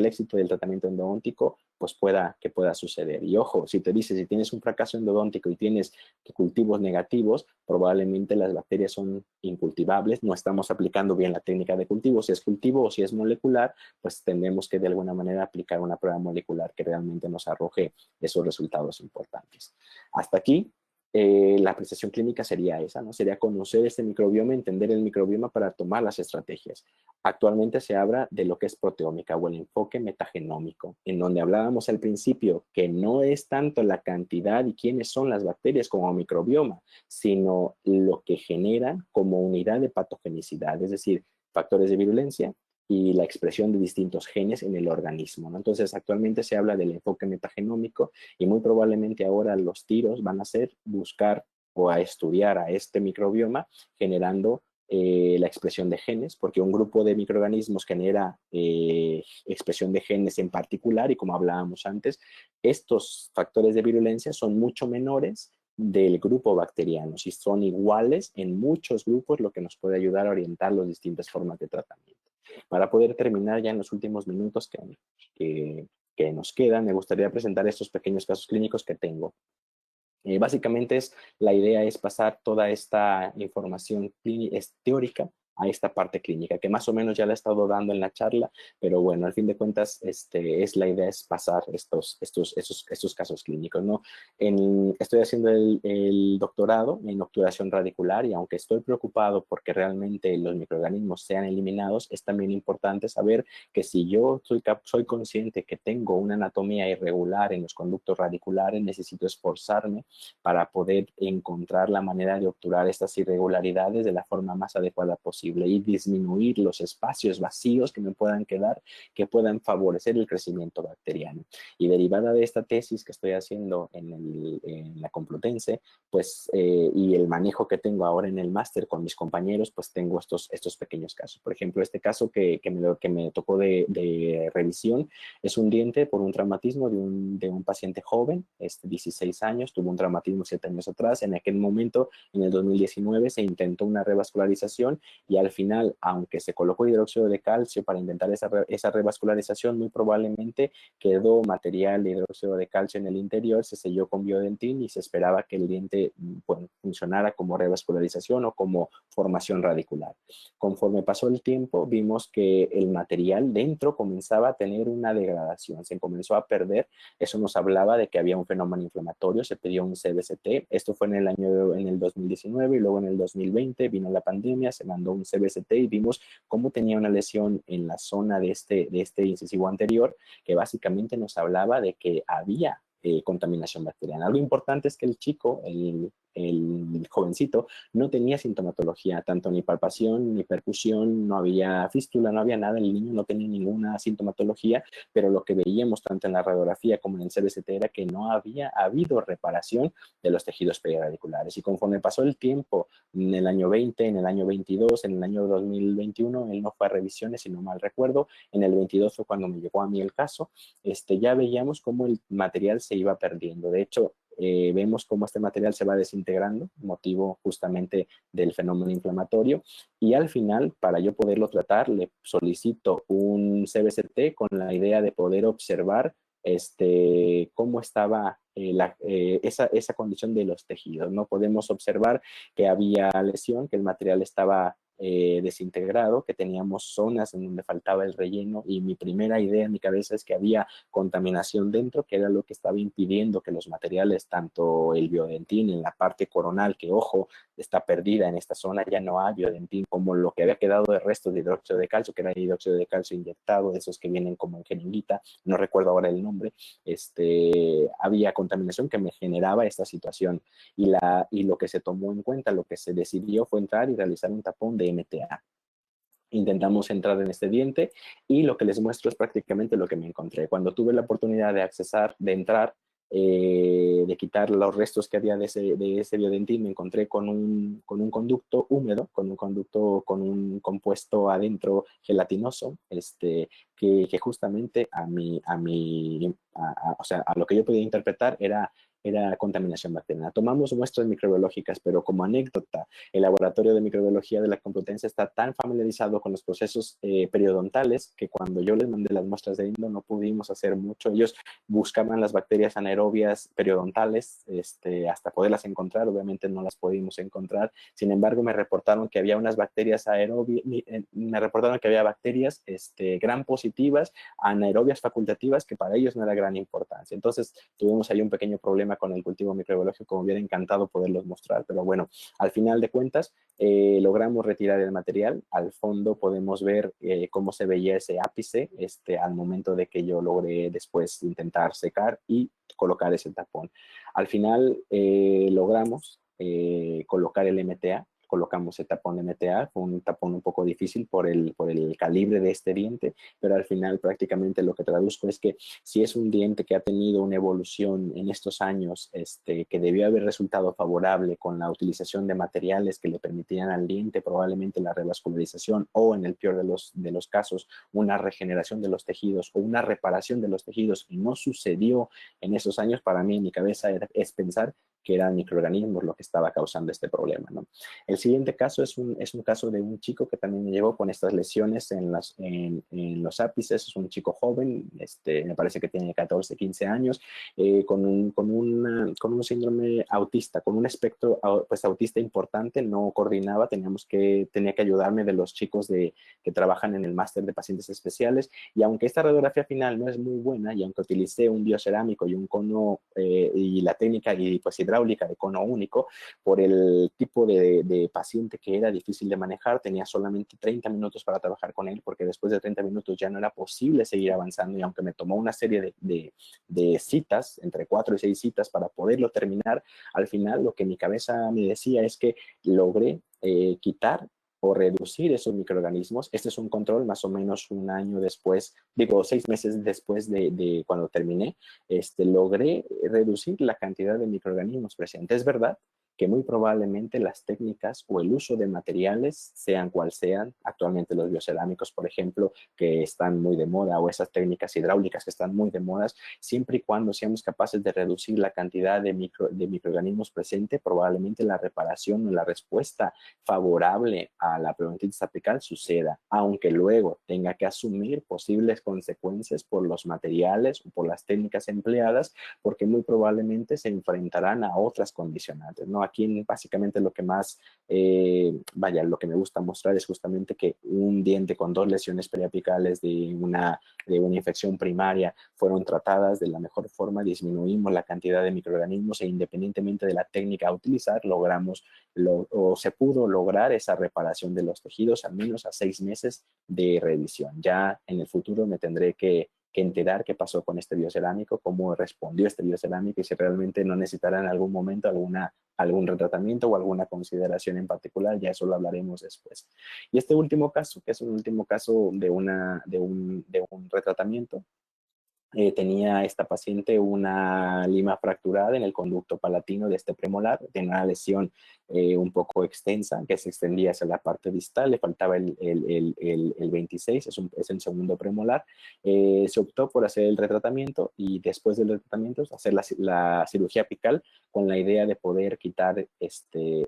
éxito del tratamiento endodóntico pues pueda suceder. Y ojo, si te dices, si tienes un fracaso endodóntico y tienes cultivos negativos, probablemente las bacterias son incultivables, no estamos aplicando bien la técnica de cultivo. Si es cultivo o si es molecular, pues tendremos que de alguna manera aplicar una prueba molecular que realmente nos arroje esos resultados importantes. Hasta aquí, la apreciación clínica sería esa, ¿no? Sería conocer este microbioma, entender el microbioma para tomar las estrategias. Actualmente se habla de lo que es proteómica o el enfoque metagenómico, en donde hablábamos al principio que no es tanto la cantidad y quiénes son las bacterias como microbioma, sino lo que generan como unidad de patogenicidad, es decir, factores de virulencia y la expresión de distintos genes en el organismo, ¿no? Entonces, actualmente se habla del enfoque metagenómico y muy probablemente ahora los tiros van a ser buscar o a estudiar a este microbioma generando la expresión de genes, porque un grupo de microorganismos genera expresión de genes en particular y como hablábamos antes, estos factores de virulencia son mucho menores del grupo bacteriano, si son iguales en muchos grupos, lo que nos puede ayudar a orientar las distintas formas de tratamiento. Para poder terminar ya en los últimos minutos que nos quedan, me gustaría presentar estos pequeños casos clínicos que tengo. Básicamente la idea es pasar toda esta información teórica a esta parte clínica, que más o menos ya la he estado dando en la charla, pero bueno, al fin de cuentas, la idea es pasar estos casos clínicos, ¿no? Estoy haciendo el doctorado en obturación radicular y aunque estoy preocupado porque realmente los microorganismos sean eliminados, es también importante saber que si yo soy consciente que tengo una anatomía irregular en los conductos radiculares, necesito esforzarme para poder encontrar la manera de obturar estas irregularidades de la forma más adecuada posible y disminuir los espacios vacíos que me puedan quedar, que puedan favorecer el crecimiento bacteriano. Y derivada de esta tesis que estoy haciendo en la Complutense, pues, y el manejo que tengo ahora en el máster con mis compañeros, pues tengo estos pequeños casos. Por ejemplo, este caso que me tocó de revisión es un diente por un traumatismo de un paciente joven, 16 años, tuvo un traumatismo 7 años atrás. En aquel momento, en el 2019, se intentó una revascularización y al final, aunque se colocó hidróxido de calcio para intentar esa revascularización, muy probablemente quedó material de hidróxido de calcio en el interior, se selló con biodentín y se esperaba que el diente funcionara como revascularización o como formación radicular. Conforme pasó el tiempo, vimos que el material dentro comenzaba a tener una degradación, se comenzó a perder. Eso nos hablaba de que había un fenómeno inflamatorio, se pidió un CBCT. Esto fue en el 2019 y luego en el 2020 vino la pandemia, se mandó un CBCT y vimos cómo tenía una lesión en la zona de este incisivo anterior, que básicamente nos hablaba de que había contaminación bacteriana. Algo importante es que el chico, el jovencito, no tenía sintomatología, tanto ni palpación, ni percusión, no había fístula, no había nada, el niño no tenía ninguna sintomatología, pero lo que veíamos tanto en la radiografía como en el CBCT era que no había habido reparación de los tejidos periradiculares. Y conforme pasó el tiempo, en el año 20, en el año 22, en el año 2021, él no fue a revisiones, si no mal recuerdo, en el 22 fue cuando me llegó a mí el caso, ya veíamos cómo el material se iba perdiendo. De hecho, vemos cómo este material se va desintegrando, motivo justamente del fenómeno inflamatorio, y al final, para yo poderlo tratar, le solicito un CBCT con la idea de poder observar cómo estaba esa condición de los tejidos. No podemos observar que había lesión, que el material estaba desintegrado, que teníamos zonas en donde faltaba el relleno, y mi primera idea en mi cabeza es que había contaminación dentro, que era lo que estaba impidiendo que los materiales, tanto el biodentín en la parte coronal, que ojo, está perdida en esta zona, ya no hay biodentín, como lo que había quedado de restos de hidróxido de calcio, que era hidróxido de calcio inyectado, de esos que vienen como en jeringuita, no recuerdo ahora el nombre, había contaminación que me generaba esta situación, y lo que se tomó en cuenta, lo que se decidió fue entrar y realizar un tapón de MTA. Intentamos entrar en este diente y lo que les muestro es prácticamente lo que me encontré. Cuando tuve la oportunidad de accesar, de entrar, de quitar los restos que había de ese biodentín, me encontré con un conducto húmedo, con un conducto con un compuesto adentro gelatinoso, que justamente o sea, a lo que yo podía interpretar era contaminación bacteriana. Tomamos muestras microbiológicas, pero como anécdota, el laboratorio de microbiología de la Complutense está tan familiarizado con los procesos periodontales que cuando yo les mandé las muestras de Indo no pudimos hacer mucho. Ellos buscaban las bacterias anaerobias periodontales hasta poderlas encontrar. Obviamente no las pudimos encontrar. Sin embargo, me reportaron que había unas bacterias me reportaron que había bacterias gram positivas, anaerobias facultativas, que para ellos no era gran importancia. Entonces, tuvimos ahí un pequeño problema con el cultivo microbiológico, como hubiera encantado poderlos mostrar, pero bueno, al final de cuentas, logramos retirar el material. Al fondo podemos ver cómo se veía ese ápice al momento de que yo logré después intentar secar y colocar ese tapón. Al final logramos colocar el MTA, colocamos el tapón de MTA, fue un tapón un poco difícil por el calibre de este diente, pero al final prácticamente lo que traduzco es que si es un diente que ha tenido una evolución en estos años, que debió haber resultado favorable con la utilización de materiales que le permitirían al diente probablemente la revascularización o en el peor de los casos una regeneración de los tejidos o una reparación de los tejidos, y no sucedió en esos años, para mí en mi cabeza es pensar que eran microorganismos lo que estaba causando este problema, ¿no? El siguiente caso es un caso de un chico que también me llevó con estas lesiones en los ápices. Es un chico joven, me parece que tiene 14, 15 años, con un síndrome autista, con un espectro pues, autista importante, no coordinaba, tenía que ayudarme de los chicos que trabajan en el máster de pacientes especiales, y aunque esta radiografía final no es muy buena, y aunque utilicé un biocerámico y un cono y la técnica y pues hidráulica de cono único, por el tipo de paciente que era difícil de manejar, tenía solamente 30 minutos para trabajar con él, porque después de 30 minutos ya no era posible seguir avanzando, y aunque me tomó una serie de citas, entre 4 y 6 citas para poderlo terminar, al final lo que mi cabeza me decía es que logré quitar o reducir esos microorganismos. Este es un control más o menos un año después, digo 6 meses después de cuando terminé, logré reducir la cantidad de microorganismos presentes. Es verdad que muy probablemente las técnicas o el uso de materiales, sean cual sean, actualmente los biocerámicos, por ejemplo, que están muy de moda, o esas técnicas hidráulicas que están muy de moda, siempre y cuando seamos capaces de reducir la cantidad de microorganismos presentes, probablemente la reparación o la respuesta favorable a la peritonitis apical suceda, aunque luego tenga que asumir posibles consecuencias por los materiales o por las técnicas empleadas, porque muy probablemente se enfrentarán a otras condicionantes, ¿no? Aquí básicamente lo que más, lo que me gusta mostrar es justamente que un diente con 2 lesiones periapicales de una infección primaria fueron tratadas de la mejor forma, disminuimos la cantidad de microorganismos e independientemente de la técnica a utilizar, logramos o se pudo lograr esa reparación de los tejidos al menos a 6 meses de revisión. Ya en el futuro me tendré que enterar qué pasó con este biocerámico, cómo respondió este biocerámico y si realmente no necesitará en algún momento algún retratamiento o alguna consideración en particular, ya eso lo hablaremos después. Y este último caso, que es un último caso de un retratamiento, tenía esta paciente una lima fracturada en el conducto palatino de este premolar, tenía una lesión un poco extensa que se extendía hacia la parte distal, le faltaba el 26, es el segundo premolar. Se optó por hacer el retratamiento y después del retratamiento hacer la cirugía apical con la idea de poder quitar ese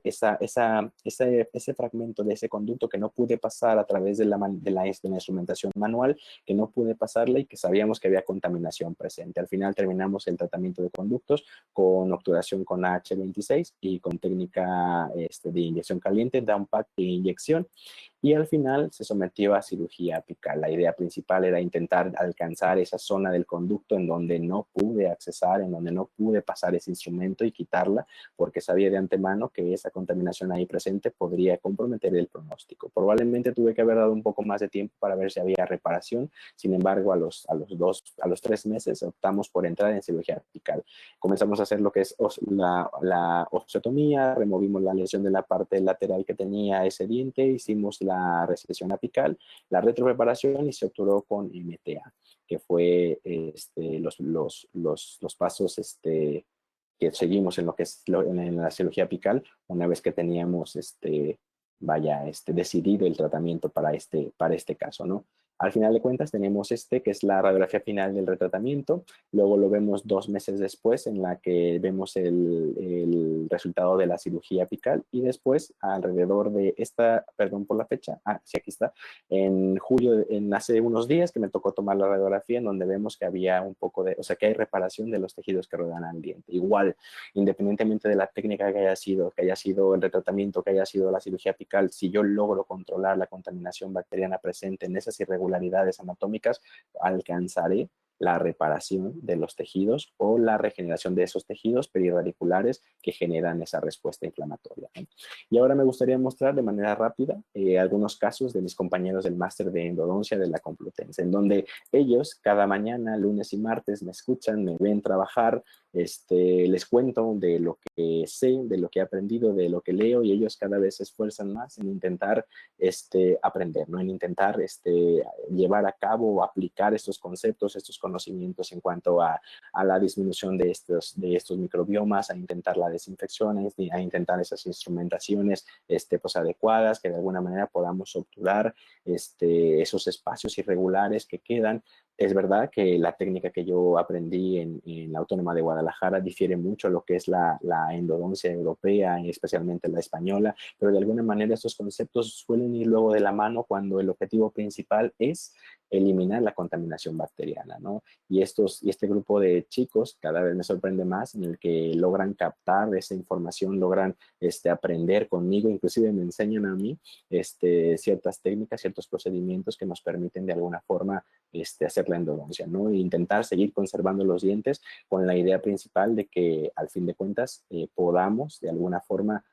fragmento de ese conducto que no pude pasar a través de la instrumentación manual, que no pude pasarla y que sabíamos que había contaminación presente. Al final terminamos el tratamiento de conductos con obturación con H26 y con técnica de inyección caliente, down pack e inyección. Y al final se sometió a cirugía apical. La idea principal era intentar alcanzar esa zona del conducto en donde no pude accesar, en donde no pude pasar ese instrumento y quitarla, porque sabía de antemano que esa contaminación ahí presente podría comprometer el pronóstico. Probablemente tuve que haber dado un poco más de tiempo para ver si había reparación. Sin embargo, a los 3 meses optamos por entrar en cirugía apical. Comenzamos a hacer lo que es la osteotomía, removimos la lesión de la parte lateral que tenía ese diente, hicimos la resección apical, la retropreparación y se obturó con MTA, que fue los pasos que seguimos en lo que es en la cirugía apical una vez que teníamos decidido el tratamiento para este caso, ¿no? Al final de cuentas tenemos que es la radiografía final del retratamiento, luego lo vemos 2 meses después en la que vemos el resultado de la cirugía apical y después alrededor de perdón por la fecha, sí, aquí está, en julio, hace unos días que me tocó tomar la radiografía en donde vemos que había un poco o sea, que hay reparación de los tejidos que rodean al diente. Igual, independientemente de la técnica que haya sido el retratamiento, que haya sido la cirugía apical, si yo logro controlar la contaminación bacteriana presente en esas irregularidades anatómicas, alcanzaré la reparación de los tejidos o la regeneración de esos tejidos perirradiculares que generan esa respuesta inflamatoria, ¿no? Y ahora me gustaría mostrar de manera rápida algunos casos de mis compañeros del máster de endodoncia de la Complutense, en donde ellos cada mañana, lunes y martes, me escuchan, me ven trabajar, les cuento de lo que sé, de lo que he aprendido, de lo que leo, y ellos cada vez se esfuerzan más en intentar aprender, ¿no? En intentar llevar a cabo o aplicar estos conceptos, estos conocimientos en cuanto a la disminución de estos microbiomas, a intentar la desinfección, a intentar esas instrumentaciones pues adecuadas, que de alguna manera podamos obturar esos espacios irregulares que quedan. Es verdad que la técnica que yo aprendí en la Autónoma de Guadalajara difiere mucho a lo que es la endodoncia europea y especialmente la española, pero de alguna manera estos conceptos suelen ir luego de la mano cuando el objetivo principal es eliminar la contaminación bacteriana, ¿no? Y este grupo de chicos cada vez me sorprende más en el que logran captar esa información, logran aprender conmigo, inclusive me enseñan a mí ciertas técnicas, ciertos procedimientos que nos permiten de alguna forma hacer la endodoncia, ¿no? E intentar seguir conservando los dientes con la idea principal de que al fin de cuentas podamos de alguna forma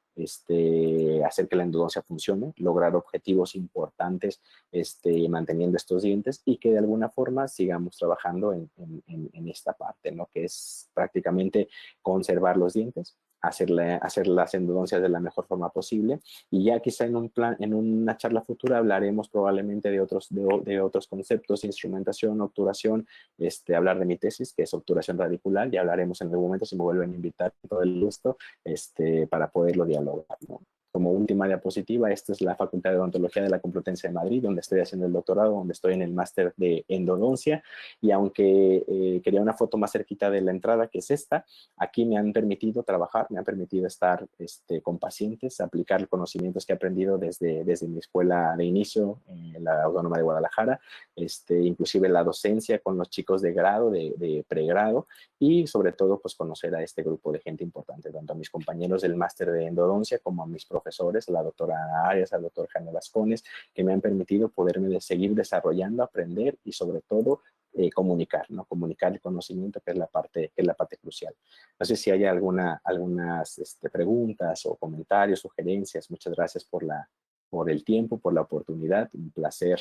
hacer que la endodoncia funcione, lograr objetivos importantes manteniendo estos dientes y que de alguna forma sigamos trabajando en esta parte, ¿no? Que es prácticamente conservar los dientes hacer las endodoncias de la mejor forma posible. Y ya quizá en una charla futura hablaremos probablemente de otros conceptos, instrumentación, obturación, hablar de mi tesis, que es obturación radicular, y hablaremos en algún momento, si me vuelven a invitar, con todo el gusto, para poderlo dialogar, ¿no? Como última diapositiva, esta es la Facultad de Odontología de la Complutense de Madrid, donde estoy haciendo el doctorado, donde estoy en el máster de endodoncia, y aunque quería una foto más cerquita de la entrada, que es esta, aquí me han permitido trabajar, me han permitido estar con pacientes, aplicar conocimientos que he aprendido desde mi escuela de inicio, en la Autónoma de Guadalajara, inclusive la docencia con los chicos de grado, de pregrado, y sobre todo pues conocer a este grupo de gente importante, tanto a mis compañeros del máster de endodoncia como a mis profesores, la doctora Arias, al doctor Jaime Vascones, que me han permitido poderme seguir desarrollando, aprender y sobre todo comunicar, ¿no? Comunicar el conocimiento, que es la parte crucial. No sé si hay algunas preguntas o comentarios, sugerencias. Muchas gracias por el tiempo, por la oportunidad. Un placer